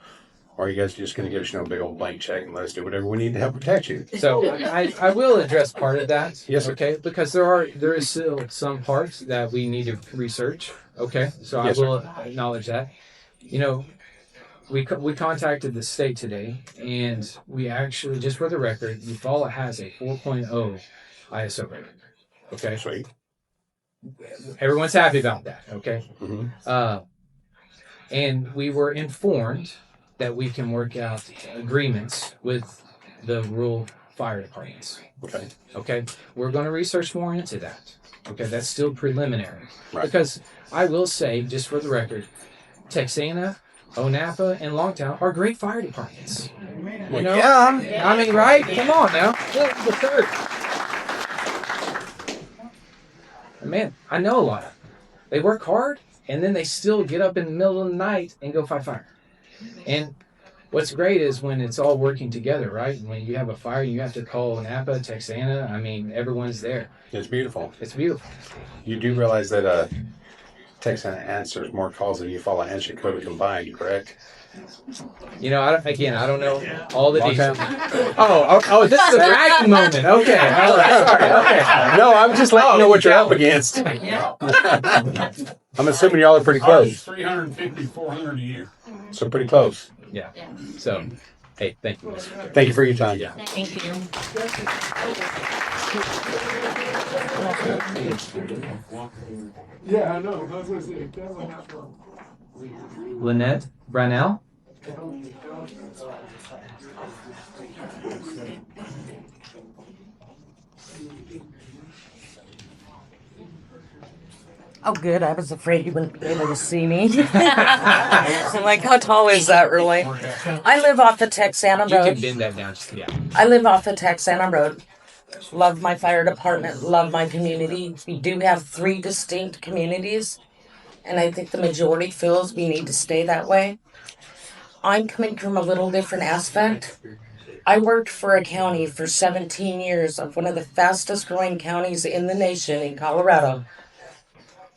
Or are you guys just going to give us a big old blank check and let us do whatever we need to help protect you? So I will address part of that. Yes, sir. Okay, because there is still some parts that we need to research. Okay, so Yes, I will acknowledge that. We contacted the state today, and we actually, just for the record, Eufaula has a 4.0 ISO rating. Okay, sweet. Everyone's happy about that. Okay, mm-hmm. And we were informed that we can work out agreements with the rural fire departments. Okay. Okay. We're going to research more into that. Okay. That's still preliminary. Right. Because I will say, just for the record, Texana, Onapa, and Longtown are great fire departments. You know? Yeah. I mean, right? Come on now. The third. Man, I know a lot of them. They work hard, and then they still get up in the middle of the night and go fight fire. And what's great is when it's all working together, right? When you have a fire, you have to call Napa, Texana. I mean, everyone's there. It's beautiful. It's beautiful. You do realize that Texana answers more calls than Eufaula and Chicago combined, correct? You know, I don't know all the details. Oh, this is a bragging moment. Okay, all right, sorry. Okay. No, I'm just letting you know what you're up against. I'm assuming y'all are pretty close. 350, 400 a year. So pretty close. Yeah. So, hey, thank you. Thank you for your time. Yeah. Thank you. Yeah, I know. I was gonna say, Lynette Brownell. Oh, good. I was afraid you wouldn't be able to see me. I'm like, how tall is that, really? I live off the Texana You Road. can bend that down. Yeah. I live off the Texana Road. Love my fire department. Love my community. We do have 3 distinct communities, and I think the majority feels we need to stay that way. I'm coming from a little different aspect. I worked for a county for 17 years of one of the fastest growing counties in the nation in Colorado.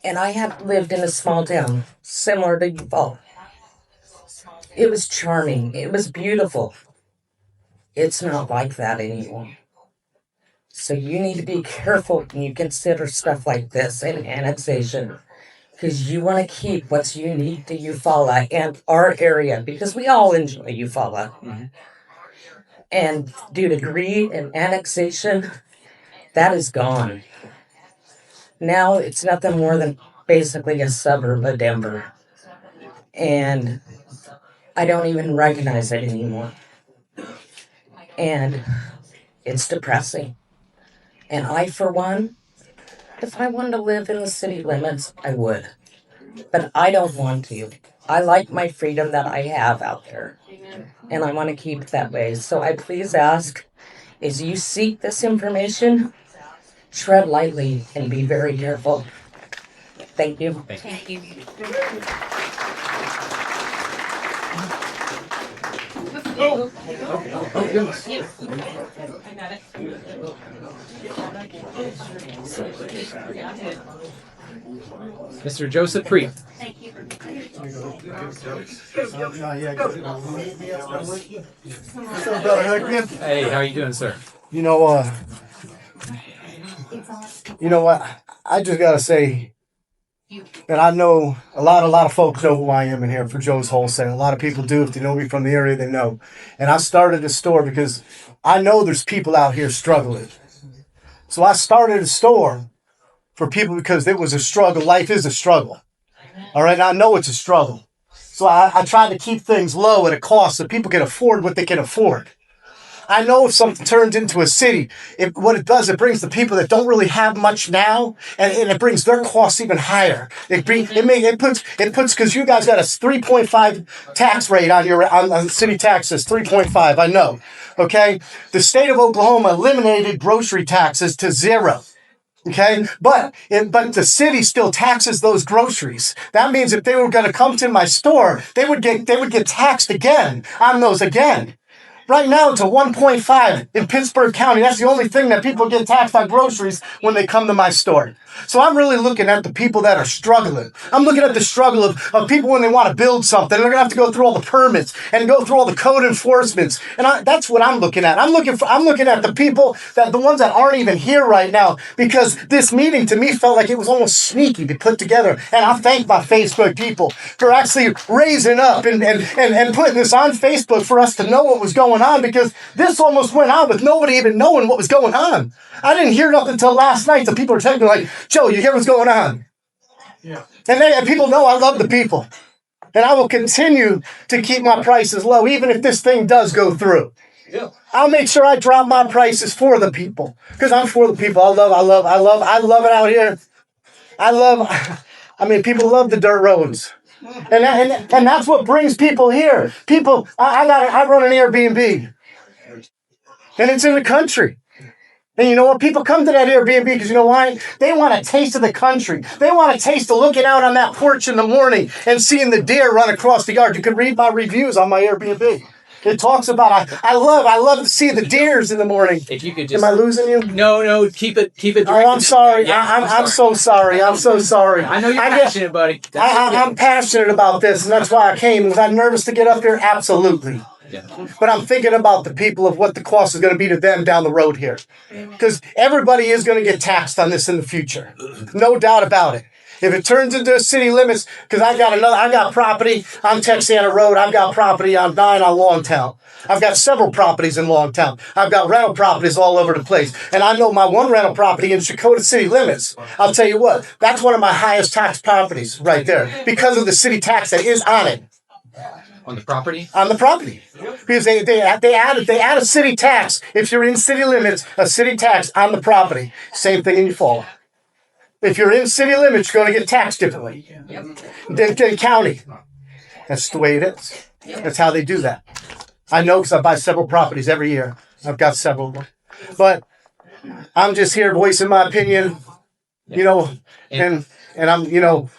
And I have lived in a small town similar to Eufaula. It was charming. It was beautiful. It's not like that anymore. So you need to be careful when you consider stuff like this and annexation. Because you want to keep what's unique to Eufaula and our area. Because we all enjoy Eufaula. Mm-hmm. And due to greed and annexation, that is gone. Now it's nothing more than basically a suburb of Denver. And I don't even recognize it anymore. And it's depressing. And I, for one, if I wanted to live in the city limits, I would. But I don't want to. I like my freedom that I have out there. And I want to keep it that way. So I please ask, as you seek this information, tread lightly and be very careful. Thank you. Thank you. Oh, goodness. I got it. Mr. Joseph Preet. Thank you. Hey, how are you doing, sir? You know what? I just gotta say that I know a lot of folks know who I am in here for Joe's Wholesale. A lot of people do. If they know me from the area, they know. And I started a store because I know there's people out here struggling. So I started a store for people because it was a struggle. Life is a struggle. All right, and I know it's a struggle. So I try to keep things low at a cost so people can afford what they can afford. I know if something turns into a city, what it does, it brings the people that don't really have much now, and it brings their costs even higher. It puts because you guys got a 3.5 tax rate on city taxes, 3.5. I know. Okay, the state of Oklahoma eliminated grocery taxes to 0. Okay, but the city still taxes those groceries. That means if they were going to come to my store, they would get taxed again on those again. Right now, it's a 1.5 in Pittsburgh County. That's the only thing that people get taxed on groceries when they come to my store. So I'm really looking at the people that are struggling. I'm looking at the struggle of people when they want to build something. They're going to have to go through all the permits and go through all the code enforcements. And that's what I'm looking at. I'm looking at the people, the ones that aren't even here right now, because this meeting to me felt like it was almost sneaky to put together. And I thank my Facebook people for actually raising up and putting this on Facebook for us to know what was going on, because this almost went on with nobody even knowing what was going on. I didn't hear nothing until last night. So people were texting me like, Joe, you hear what's going on? Yeah. And people know I love the people. And I will continue to keep my prices low, even if this thing does go through. Yeah. I'll make sure I drop my prices for the people. Because I'm for the people. I love it out here. People love the dirt roads. And that's what brings people here. I run an Airbnb. And it's in the country. And you know what? People come to that Airbnb because you know why? They want a taste of the country. They want a taste of looking out on that porch in the morning and seeing the deer run across the yard. You can read my reviews on my Airbnb. It talks about I love to see the deers in the morning. If you could just, am I losing you? No, keep it. Oh, I'm sorry. Yeah, I'm so sorry. I'm so sorry. I know you're passionate, buddy. I'm passionate about this, and that's why I came. Was I nervous to get up here? Absolutely. Yeah. But I'm thinking about the people of what the cost is going to be to them down the road here. Because everybody is going to get taxed on this in the future. No doubt about it. If it turns into city limits, because I got property on Texana Road, I've got property on 9 on Longtown. I've got several properties in Longtown. I've got rental properties all over the place. And I know my one rental property in Dakota city limits. I'll tell you what, that's one of my highest tax properties right there because of the city tax that is on it. On the property? On the property. Because they add a city tax. If you're in city limits, a city tax on the property. Same thing in Eufaula. If you're in city limits, you're going to get taxed differently than county. That's the way it is. That's how they do that. I know because I buy several properties every year. I've got several of them. But I'm just here voicing my opinion, you know, and I'm, you know,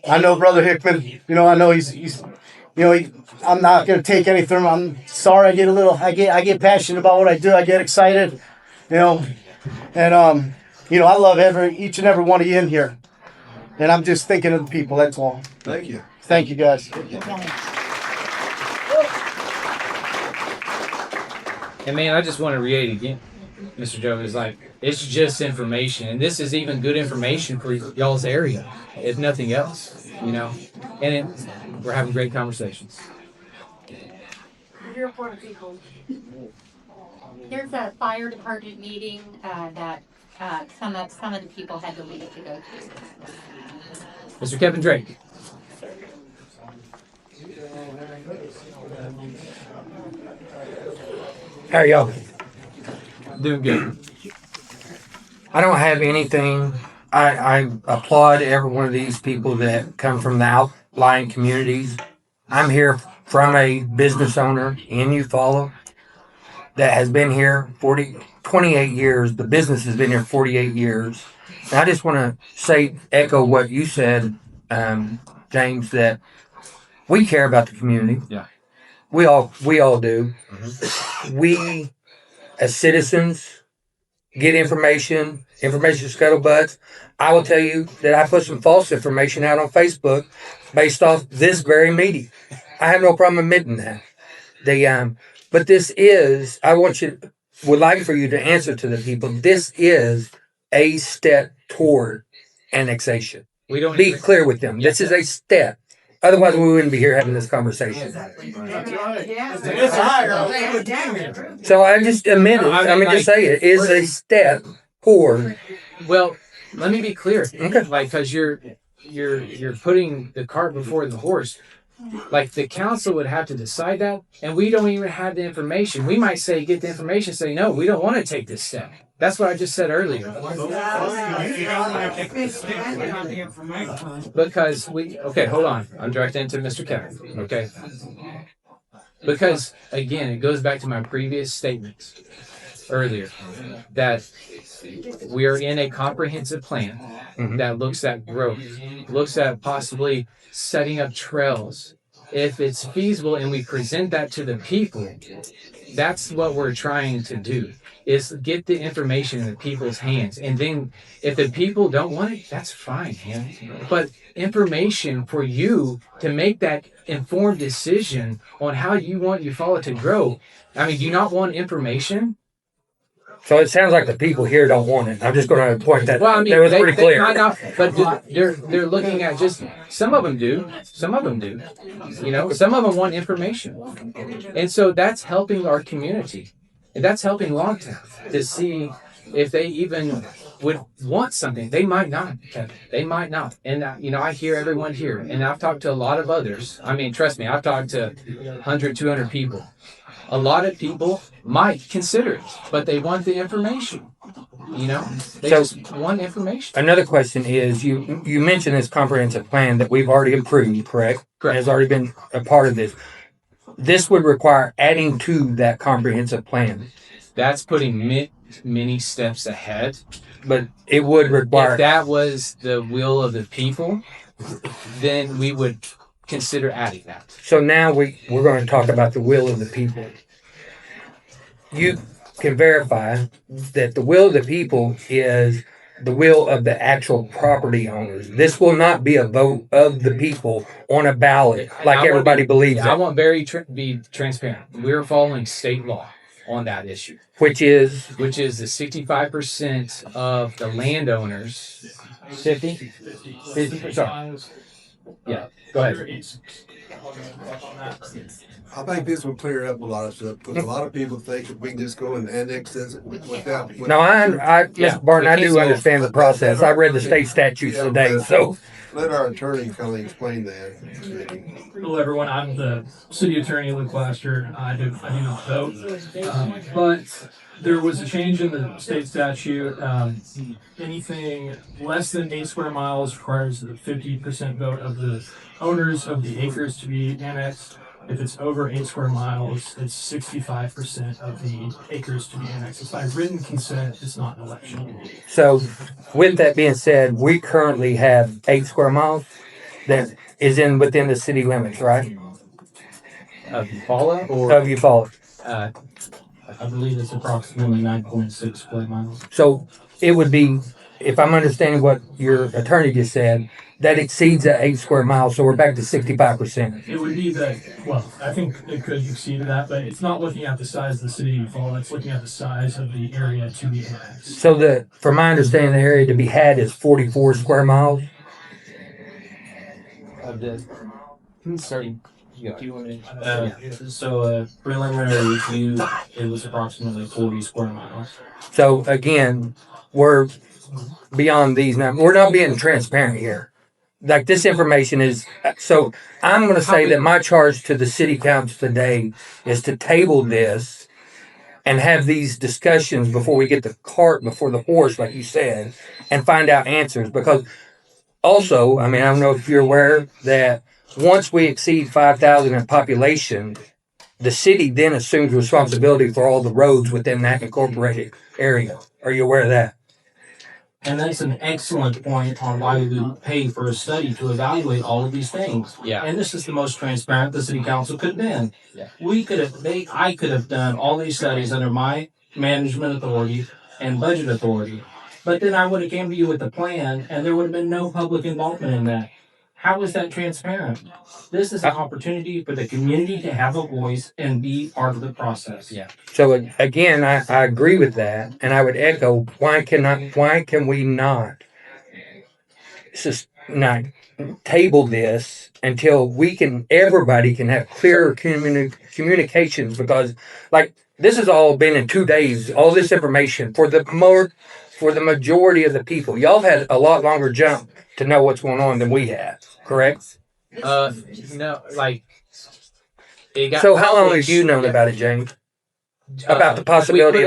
I know Brother Hickman, you know, I know he's you know, I'm not going to take anything. I'm sorry. I get passionate about what I do. I get excited, you know, and you know, I love each and every one of you in here, and I'm just thinking of the people. That's all. Thank you. Thank you, guys. And man, I just want to reiterate again, Mr. Joe, is like, it's just information. And this is even good information for y'all's area, if nothing else, you know. And we're having great conversations. There's a fire department meeting that some of the people had to leave to go to. Mr. Kevin Drake. How are y'all? Doing good. I don't have anything. I applaud every one of these people that come from the outlying communities. I'm here from a business owner in Eufaula that has been here 28 years. The business has been here 48 years. And I just want to echo what you said, James, that we care about the community. Yeah. We all do. Mm-hmm. We, as citizens, get information scuttlebutts. I will tell you that I put some false information out on Facebook based off this very meeting. I have no problem admitting that. But this is, would like for you to answer to the people, this is a step toward annexation. We don't be clear with them. This is a step. Otherwise, we wouldn't be here having this conversation. So I just admit it. I mean, just say it is a step toward. Well, let me be clear. Okay. Like, because you're putting the cart before the horse. Like, the council would have to decide that, and we don't even have the information. We might say, get the information, say, no, we don't want to take this step. That's what I just said earlier. Because okay, hold on. I'm directing to Mr. Kevin. Okay. Because, again, it goes back to my previous statements earlier that we are in a comprehensive plan that looks at growth, looks at possibly setting up trails. If it's feasible and we present that to the people, that's what we're trying to do, is get the information in the people's hands. And then if the people don't want it, that's fine, man. But information for you to make that informed decision on how you want Eufaula to grow. I mean, do you not want information? So it sounds like the people here don't want it. I'm just going to point that. Well, I mean, that was pretty clear. Might not, but they're looking at just, some of them do. Some of them do. You know, some of them want information. And so that's helping our community. And that's helping Longtown to see if they even would want something. They might not, Kevin. They might not. And, you know, I hear everyone here. And I've talked to a lot of others. I mean, trust me, I've talked to 100, 200 people. A lot of people might consider it, but they want the information. You know, they just want information. Another question is, you mentioned this comprehensive plan that we've already approved, correct? Correct. Has already been a part of this. This would require adding to that comprehensive plan that's putting many steps ahead. But it would require. If that was the will of the people, then we would consider adding that. So now we're going to talk about the will of the people. You can verify that the will of the people is the will of the actual property owners. This will not be a vote of the people on a ballot like everybody believes. I want be transparent. We're following state law on that issue, which is the 65% of the landowners. 50. Sorry. Yeah. Go ahead. I think this will clear up a lot of stuff because a lot of people think that we can just go and annex this without. No, Mr. Barton, I do understand the process. I read the state statutes today, so. Let our attorney kind of explain that. Hello, everyone. I'm the city attorney, Luke Laster. I do not vote, but there was a change in the state statute. Anything less than 8 square miles requires the 50% vote of the owners of the acres to be annexed. If it's over 8 square miles, it's 65% of the acres to be annexed. It's by written consent. It's not an election. So, with that being said, we currently have 8 square miles that is within the city limits, right? Of Eufaula Of Eufaula. I believe it's approximately 9.6 square miles. So it would be, if I'm understanding what your attorney just said, that exceeds the 8 square miles. So we're back to 65%. It would be that, well, I think it could exceed that, but it's not looking at the size of the city of Eufaula. It's looking at the size of the area to be annexed. So from my understanding, the area to be had is 44 square miles. Of the certain. So preliminary review, it was approximately 40 square miles. So again, we're beyond these numbers. We're not being transparent here. Like this information is, so I'm going to say that my charge to the city council today is to table this and have these discussions before we get the cart before the horse, like you said, and find out answers. Because also, I mean, I don't know if you're aware that once we exceed 5,000 in population, the city then assumes responsibility for all the roads within that incorporated area. Are you aware of that? And that's an excellent point on why we would pay for a study to evaluate all of these things. Yeah. And this is the most transparent the city council could have been. Yeah. I could have done all these studies under my management authority and budget authority. But then I would have came to you with a plan and there would have been no public involvement in that. How is that transparent? This is an opportunity for the community to have a voice and be part of the process. Yeah. So again, I agree with that, and I would echo: why can we not table this until everybody can have clearer communications? Because this has all been in 2 days. All this information for the majority of the people. Y'all had a lot longer jump to know what's going on than we have. Correct? No, it got. So how long have you known about it, James? About the possibility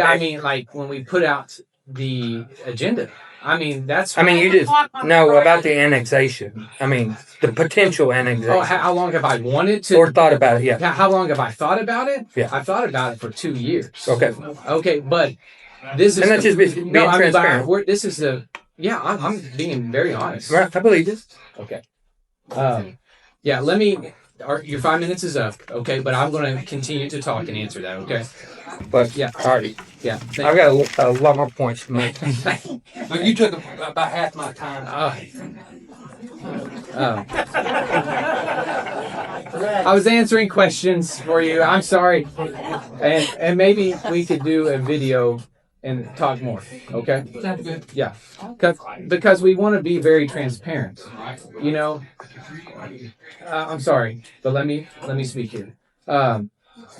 when we put out the agenda. You just know about the annexation. The potential annexation. Oh, how long have I wanted to? Or thought about it, yeah. How long have I thought about it? Yeah. I've thought about it for 2 years. Okay, but this is... And that's just being transparent. This is the... Yeah, I'm being very honest. Right, I believe this. Okay. Your 5 minutes is up, okay? But I'm going to continue to talk and answer that, okay? But yeah, alrighty. Yeah, I've got a lot more points to make. But you took about half my time. I was answering questions for you. I'm sorry, and maybe we could do a video and talk more. Okay? Sounds good. Yeah, because we want to be very transparent. I'm sorry, but let me speak here.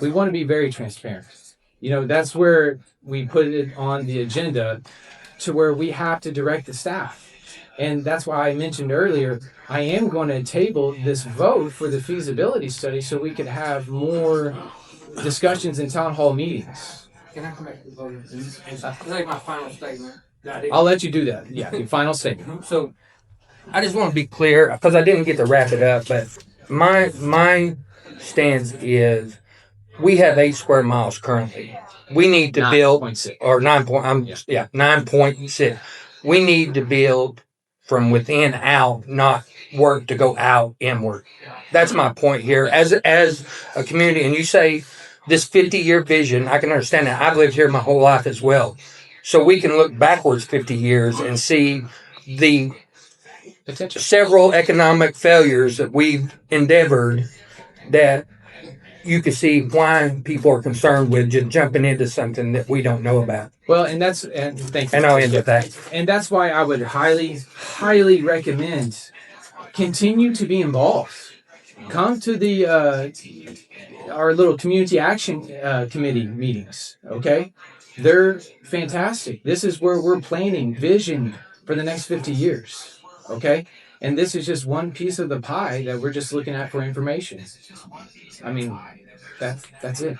We want to be very transparent. That's where we put it on the agenda, to where we have to direct the staff. And that's why I mentioned earlier, I am going to table this vote for the feasibility study so we could have more discussions in town hall meetings. Can I come back to the vote? That's my final statement. I'll let you do that. Yeah, your final statement. So I just want to be clear, because I didn't get to wrap it up, but my stance is we have 8 square miles currently. We need to build 9.6. or 9.6. We need to build from within out, not work to go out inward. That's my point here. As a community, and you say this 50-year vision, I can understand that. I've lived here my whole life as well. So we can look backwards 50 years and see the potential several economic failures that we've endeavored, that you can see why people are concerned with just jumping into something that we don't know about. Well, and thank you. And I'll end with that. And that's why I would highly recommend continue to be involved. Come to the our little community action committee meetings. Okay, they're fantastic. This is where we're planning vision for the next 50 years. Okay, and this is just one piece of the pie that we're just looking at for information. I mean, that's it.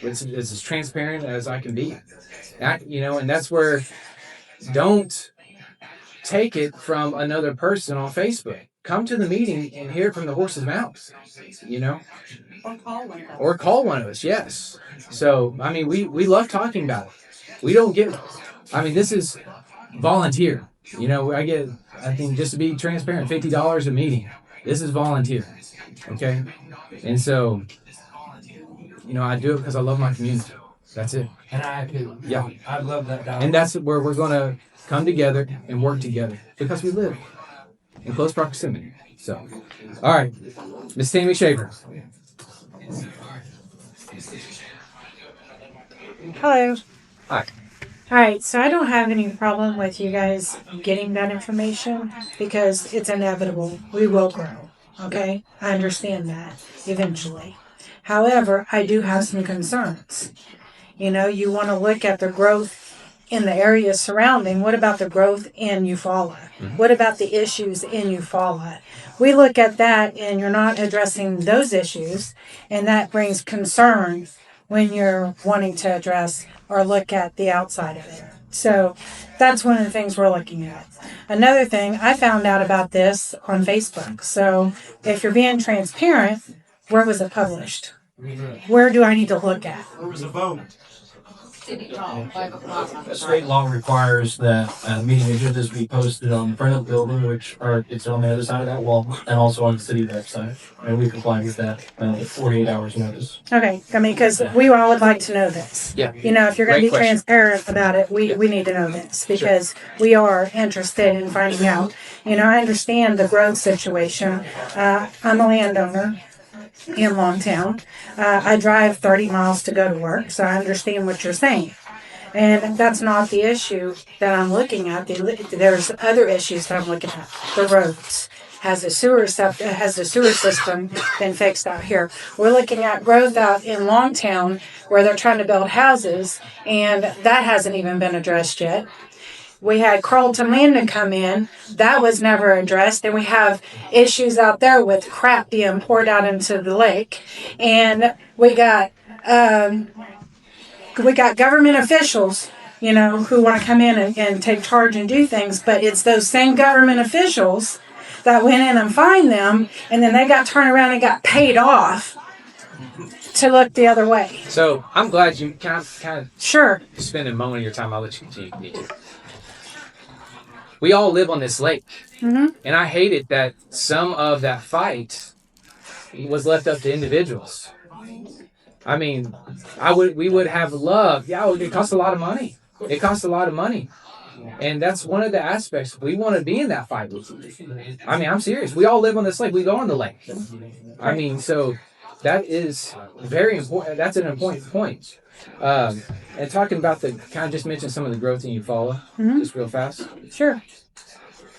It's as transparent as I can be. And that's where, don't take it from another person on Facebook. Come to the meeting and hear it from the horse's mouth, or call one of us. Yes. So, I mean, we love talking about it. We don't this is volunteer. I think just to be transparent, $50 a meeting. This is volunteer. Okay. And so, I do it because I love my community. That's it. And I do. Yeah. I love that dialogue. And that's where we're going to come together and work together because we live in close proximity. So, all right. Miss Tammy Shaver. Hello. Hi. All right, so I don't have any problem with you guys getting that information because it's inevitable. We will grow, okay? I understand that eventually. However, I do have some concerns. You want to look at the growth in the areas surrounding. What about the growth in Eufaula? Mm-hmm. What about the issues in Eufaula? We look at that and you're not addressing those issues, and that brings concern when you're wanting to address or look at the outside of it. So that's one of the things we're looking at. Another thing, I found out about this on Facebook. So if you're being transparent, where was it published? Where do I need to look at? There was a vote. City Hall, 5 o'clock. State law requires that meeting agendas be posted on the front of the building, it's on the other side of that wall, and also on the city website. And we comply with that 48 hours notice. Okay, because we all would like to know this. Yeah. If you're going to Great be question. transparent about it, we need to know this because we are interested in finding out. I understand the growth situation. I'm a landowner in Longtown. I drive 30 miles to go to work, so I understand what you're saying. And that's not the issue that I'm looking at. There's other issues that I'm looking at. The roads. Has the sewer system been fixed out here? We're looking at growth out in Longtown where they're trying to build houses, and that hasn't even been addressed yet. We had Carlton Landon come in. That was never addressed. And we have issues out there with crap being poured out into the lake. And we got government officials, who want to come in and take charge and do things. But it's those same government officials that went in and fined them. And then they got turned around and got paid off to look the other way. So I'm glad you kind of sure spend a moment of your time. I'll let you continue. We all live on this lake, Mm-hmm. and I hate it that some of that fight was left up to individuals. I mean, we would have loved. Yeah, it costs a lot of money. It costs a lot of money, and that's one of the aspects we want to be in that fight with. I mean, I'm serious. We all live on this lake. We go on the lake. I mean, so that is very important. That's an important point. And talking about just mentioned some of the growth in Eufaula, just real fast. Sure.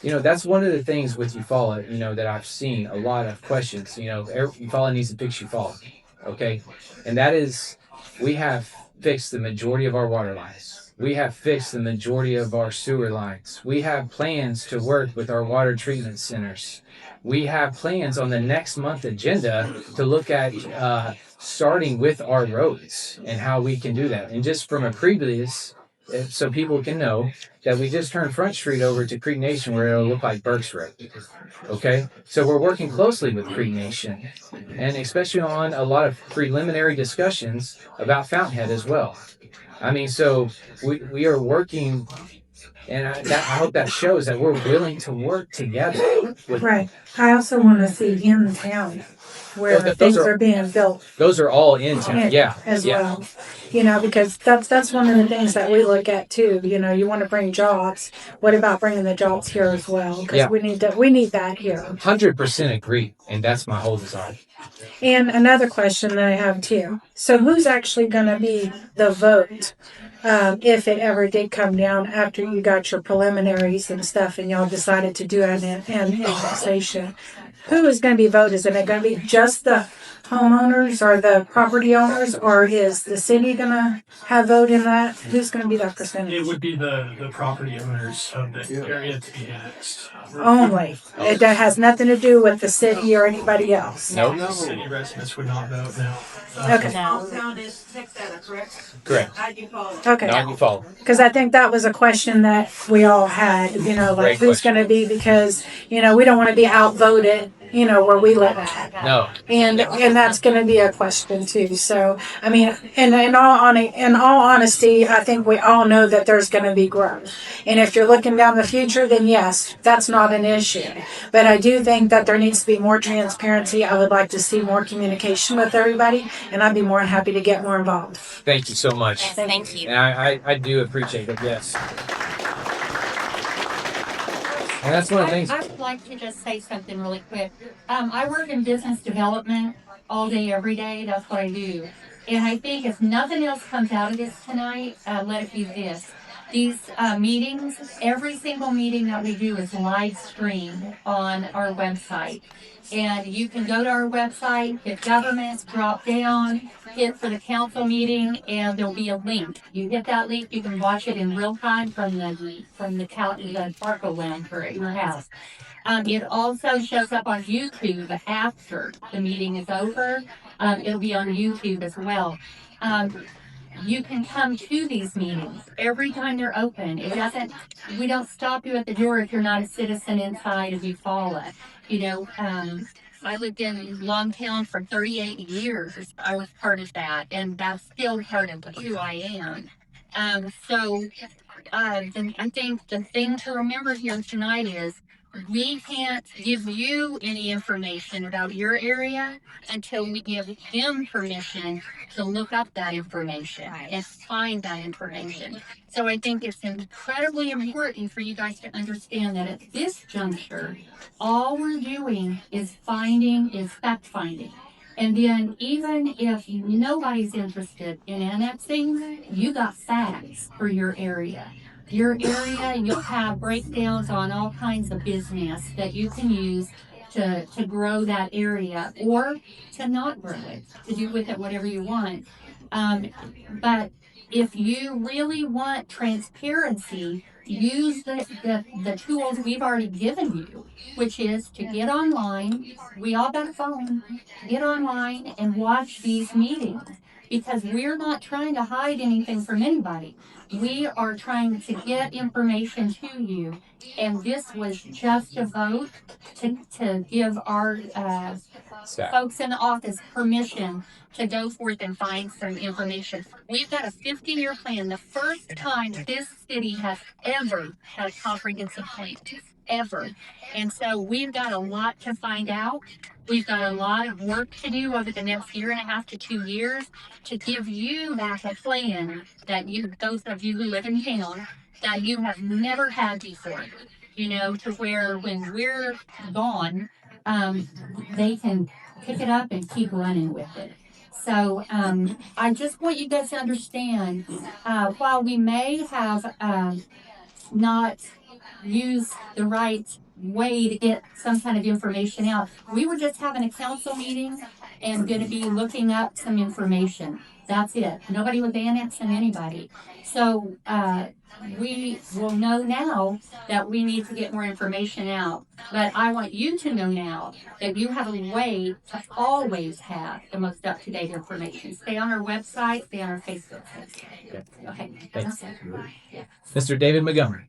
That's one of the things with Eufaula, that I've seen a lot of questions. Eufaula needs to fix Eufaula, okay? And that is, we have fixed the majority of our water lines. We have fixed the majority of our sewer lines. We have plans to work with our water treatment centers. We have plans on the next month agenda to look at starting with our roads and how we can do that. And just from a previous so people can know that we just turned Front Street over to Creek Nation where it'll look like Burks Road. Okay, so we're working closely with Creek Nation, and especially on a lot of preliminary discussions about Fountainhead as well. I mean, so we are working, and I hope that shows that we're willing to work together. Right. I also want to see in town where things are being built. Those are all in town, yeah. As well. You know, because that's one of the things that we look at too. You know, you want to bring jobs. What about bringing the jobs here as well? Because we need that here. 100% agree, and that's my whole desire. And another question that I have too. So who's actually going to be the vote if it ever did come down after you got your preliminaries and stuff and y'all decided to do an annexation? Who is going to be voted? Is it going to be just the homeowners or the property owners, or is the city going to have vote in that? Who's going to be that percentage? It would be the property owners of the area to be annexed. Only. It has nothing to do with the city or anybody else. No. City residents would not vote now. Okay. Correct. Okay. Now you follow. Because I think that was a question that we all had, you know, like Great who's going to be, because, you know, we don't want to be outvoted, you know, where we live at. No. And that's going to be a question too. So, I mean, in all honesty, I think we all know that there's going to be growth. And if you're looking down the future, then yes, that's not an issue. But I do think that there needs to be more transparency. I would like to see more communication with everybody, and I'd be more than happy to get more involved. Thank you so much. Yes, thank you. And I do appreciate it, yes. And that's one of the things. I would like to just say something really quick. I work in business development all day, every day. That's what I do. And I think if nothing else comes out of this tonight, let it be this. These meetings, every single meeting that we do is live streamed on our website. And you can go to our website, hit government, drop down, hit for the council meeting, and there'll be a link. You hit that link, you can watch it in real time from the Barco Lounge or at your house. It also shows up on YouTube after the meeting is over. It'll be on YouTube as well. You can come to these meetings every time they're open. We don't stop you at the door if you're not a citizen inside of Eufaula. You know, I lived in Longtown for 38 years. I was part of that, and that's still part of who I am. I think the thing to remember here tonight is we can't give you any information about your area until we give them permission to look up that information and find that information. So I think it's incredibly important for you guys to understand that at this juncture, all we're doing is fact finding. And then even if nobody's interested in annexing, you got facts for your area. Your area, you'll have breakdowns on all kinds of business that you can use to grow that area or to not grow it, to do with it whatever you want. But if you really want transparency, use the tools we've already given you, which is to get online. We all got a phone. Get online and watch these meetings, because we're not trying to hide anything from anybody. We are trying to get information to you, and this was just a vote to give our folks in the office permission to go forth and find some information. We've got a 50-year plan, the first time this city has ever had a comprehensive plan, ever. And so we've got a lot to find out. We've got a lot of work to do over the next 1.5 to 2 years to give you back a plan that those of you who live in town, that you have never had before. You know, to where when we're gone, they can pick it up and keep running with it. So I just want you guys to understand, while we may have not used the right way to get some kind of information out, we were just having a council meeting and going to be looking up some information. That's it. Nobody was annexing anybody. So we will know now that we need to get more information out. But I want you to know now that you have a way to always have the most up-to-date information. Stay on our website, stay on our Facebook page. Okay. Thanks. That's it. Mr. David Montgomery.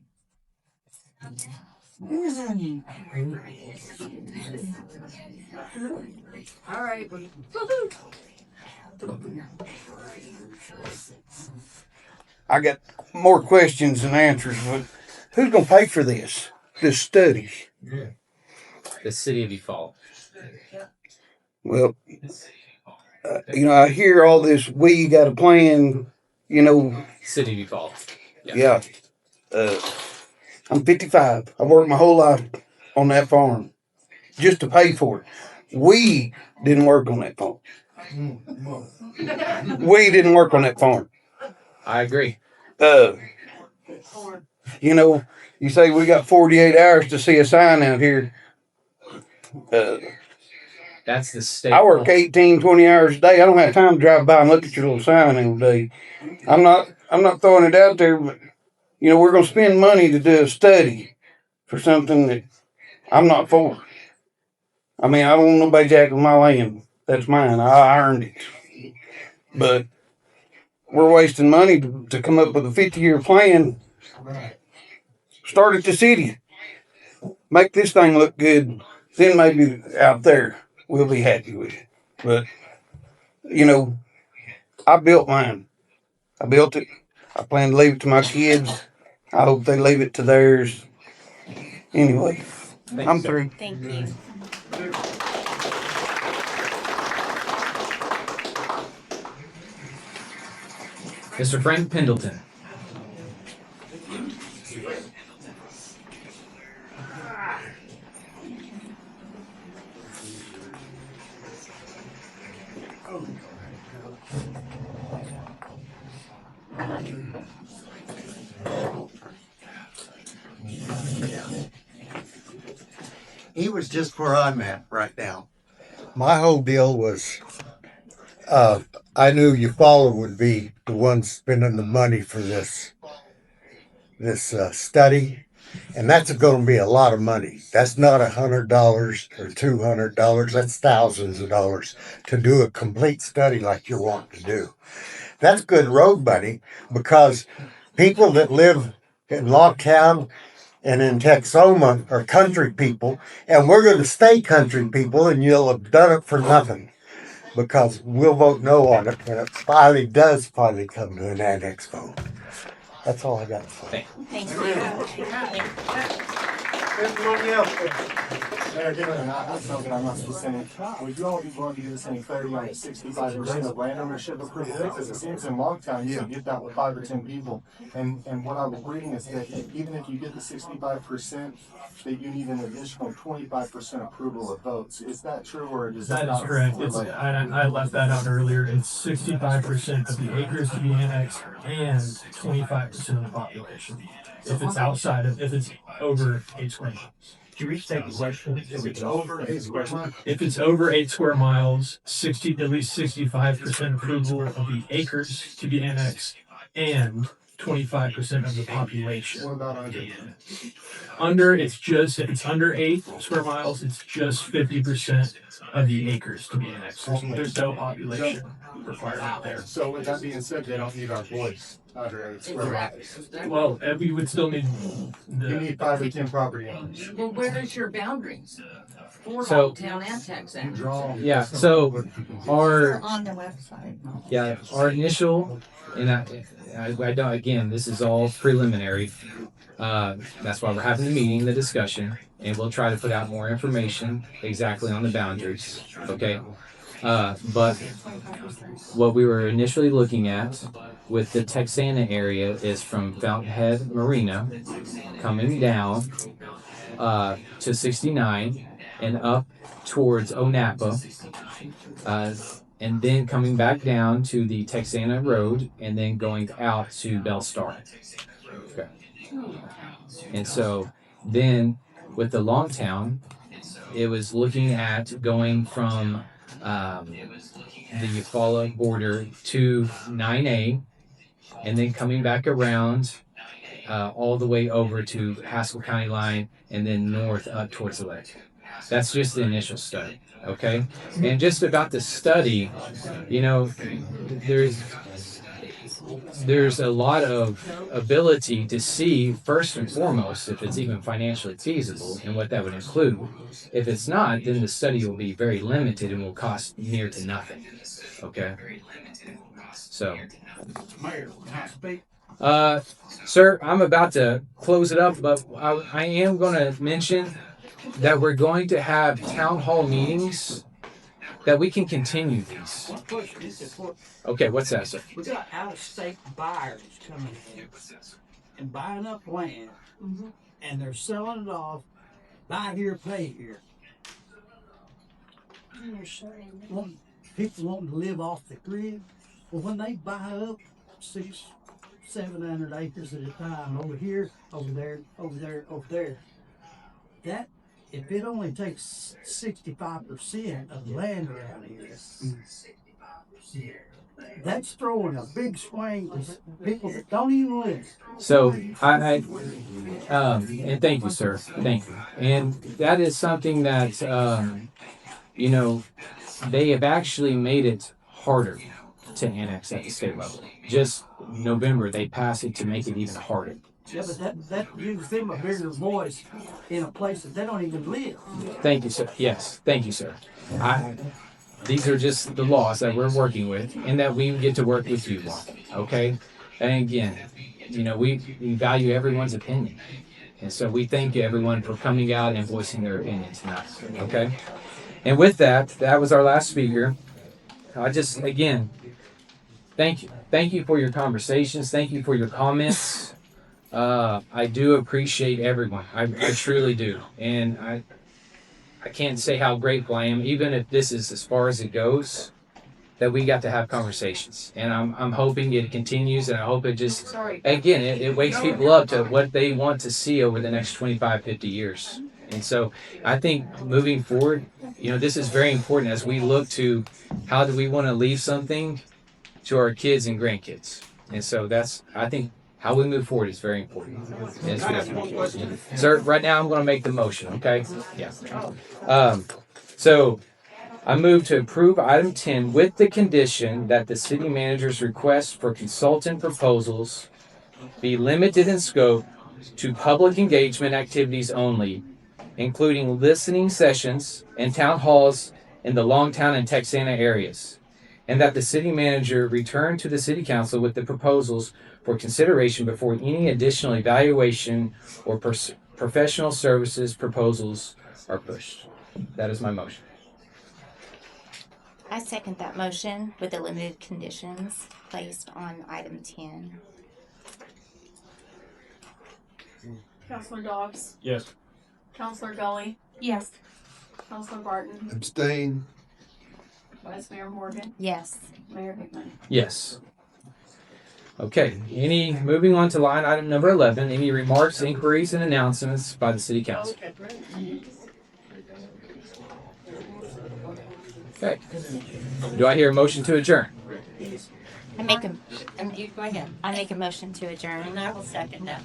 All right. I got more questions than answers, but who's going to pay for this study? The city of Eufaula. Well, I hear all this, we got a plan, City of Eufaula. Yeah. I'm 55. I worked my whole life on that farm just to pay for it. We didn't work on that farm. We didn't work on that farm. I agree. You say we got 48 hours to see a sign out here. That's the state. I work 18, 20 hours a day. I don't have time to drive by and look at your little sign every day. I'm not throwing it out there, but we're going to spend money to do a study for something that I'm not for. I mean, I don't want nobody jacking my land. That's mine. I earned it. But we're wasting money to come up with a 50-year plan. Start at the city. Make this thing look good. Then maybe out there we'll be happy with it. But, I built mine. I built it. I plan to leave it to my kids. I hope they leave it to theirs. Anyway, I'm through. Thank you. Mr. Frank Pendleton. He was just where I'm at right now. My whole deal was, I knew Eufaula would be the one spending the money for this study, and that's going to be a lot of money. That's not $100 or $200. That's thousands of dollars to do a complete study like you're wanting to do. That's good road money because people that live in Locktown and in Texoma are country people, and we're going to stay country people, and you'll have done it for nothing because we'll vote no on it when it finally come to an annex vote. That's all I got to say. Thank you. Everybody else. That's something I'm not supposed to say. Would you all be willing to give us any clarity on the 65% of land ownership approval? Because it seems in Longtown you can get that with 5 or 10 people. And what I was reading is that even if you get the 65%, that you need an additional 25% approval of votes. Is that true, or does that That is correct. I left that out earlier. It's 65% of the acres to be annexed and 25% of the population. If it's if it's over 8 square miles. Can you restate the question? If it's over 8 square miles? If it's over 8 square miles, at least 65% approval of the acres to be annexed and 25% of the population. What about under? If it's under 8 square miles, it's just 50% of the acres to be annexed. There's no population required out there. So with that being said, they don't need our voice under 8 square miles. Well, we would still need You need 5 or 10 property owners. Well, where's your boundaries? For So- Hometown and Texas. Yeah, so our On the website. our initial, and I don't, again, this is all preliminary. That's why we're having the meeting, the discussion, and we'll try to put out more information exactly on the boundaries. Okay. But what we were initially looking at with the Texana area is from Fountainhead Marina coming down to 69 and up towards Onapa, and then coming back down to the Texana Road and then going out to Bell Star. Okay. And so then with the Longtown, it was looking at going from the Eufaula border to 9A, and then coming back around all the way over to Haskell County line, and then north up towards the lake. That's just the initial study, okay? And just about the study, you know, there's a lot of ability to see, first and foremost, if it's even financially feasible and what that would include. If it's not, then the study will be very limited and will cost near to nothing, okay? So, sir, I'm about to close it up, but I am going to mention that we're going to have town hall meetings that we can continue these. Okay, what's that, sir? We got out-of-state buyers coming in and buying up land, and they're selling it off, buy here, pay here. People wanting to live off the grid. Well, when they buy up 700 acres at a time, over here, over there, over there, over there, that, if it only takes 65% of the land around here, that's throwing a big swing to people that don't even live. So and thank you, sir. Thank you. And that is something that you know, they have actually made it harder to annex at the state level. Just November, they passed it to make it even harder. Yeah, but that gives them a bigger voice in a place that they don't even live. Thank you, sir. Yes, thank you, sir. These are just the laws that we're working with, and that we get to work with you on. Okay, and again, you know, we value everyone's opinion, and so we thank everyone for coming out and voicing their opinion tonight. Okay, and with that, that was our last speaker. I just again thank you for your conversations. Thank you for your comments. I do appreciate everyone. I truly do, and I can't say how grateful I am, even if this is as far as it goes, that we got to have conversations. And I'm hoping it continues, and I hope it just, again, it wakes people up to what they want to see over the next 25, 50 years. And so I think moving forward, you know, this is very important as we look to how do we want to leave something to our kids and grandkids. And so that's, I think, how we move forward is very important. Sir, right now I'm going to make the motion, okay? Yeah. So I move to approve item 10 with the condition that the city manager's request for consultant proposals be limited in scope to public engagement activities only, including listening sessions and town halls in the Longtown and Texana areas, and that the city manager return to the city council with the proposals for consideration before any additional evaluation or professional services proposals are pushed. That is my motion. I second that motion with the limited conditions placed on item 10. Councilor Dobbs, Yes. Councilor Gully, Yes. Councilor Barton, Abstain. Vice Mayor Morgan, Yes. Mayor Hickman. Yes. Okay, moving on to line item number 11, any remarks, inquiries, and announcements by the city council? Okay. Do I hear a motion to adjourn? I make a, you go ahead. I make a motion to adjourn. And I will second that.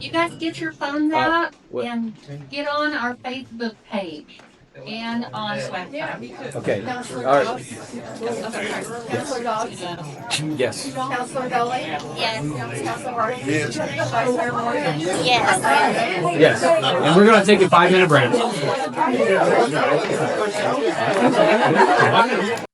You guys get your phones out and get on our Facebook page and on the website. Okay. Councilor All right. Dobbs. Councilor Dobbs. Yes. Councilor Gully. Yes. Councilor Barton. Yes. Vice Mayor Morgan. Yes. Yes. And we're going to take a 5-minute break.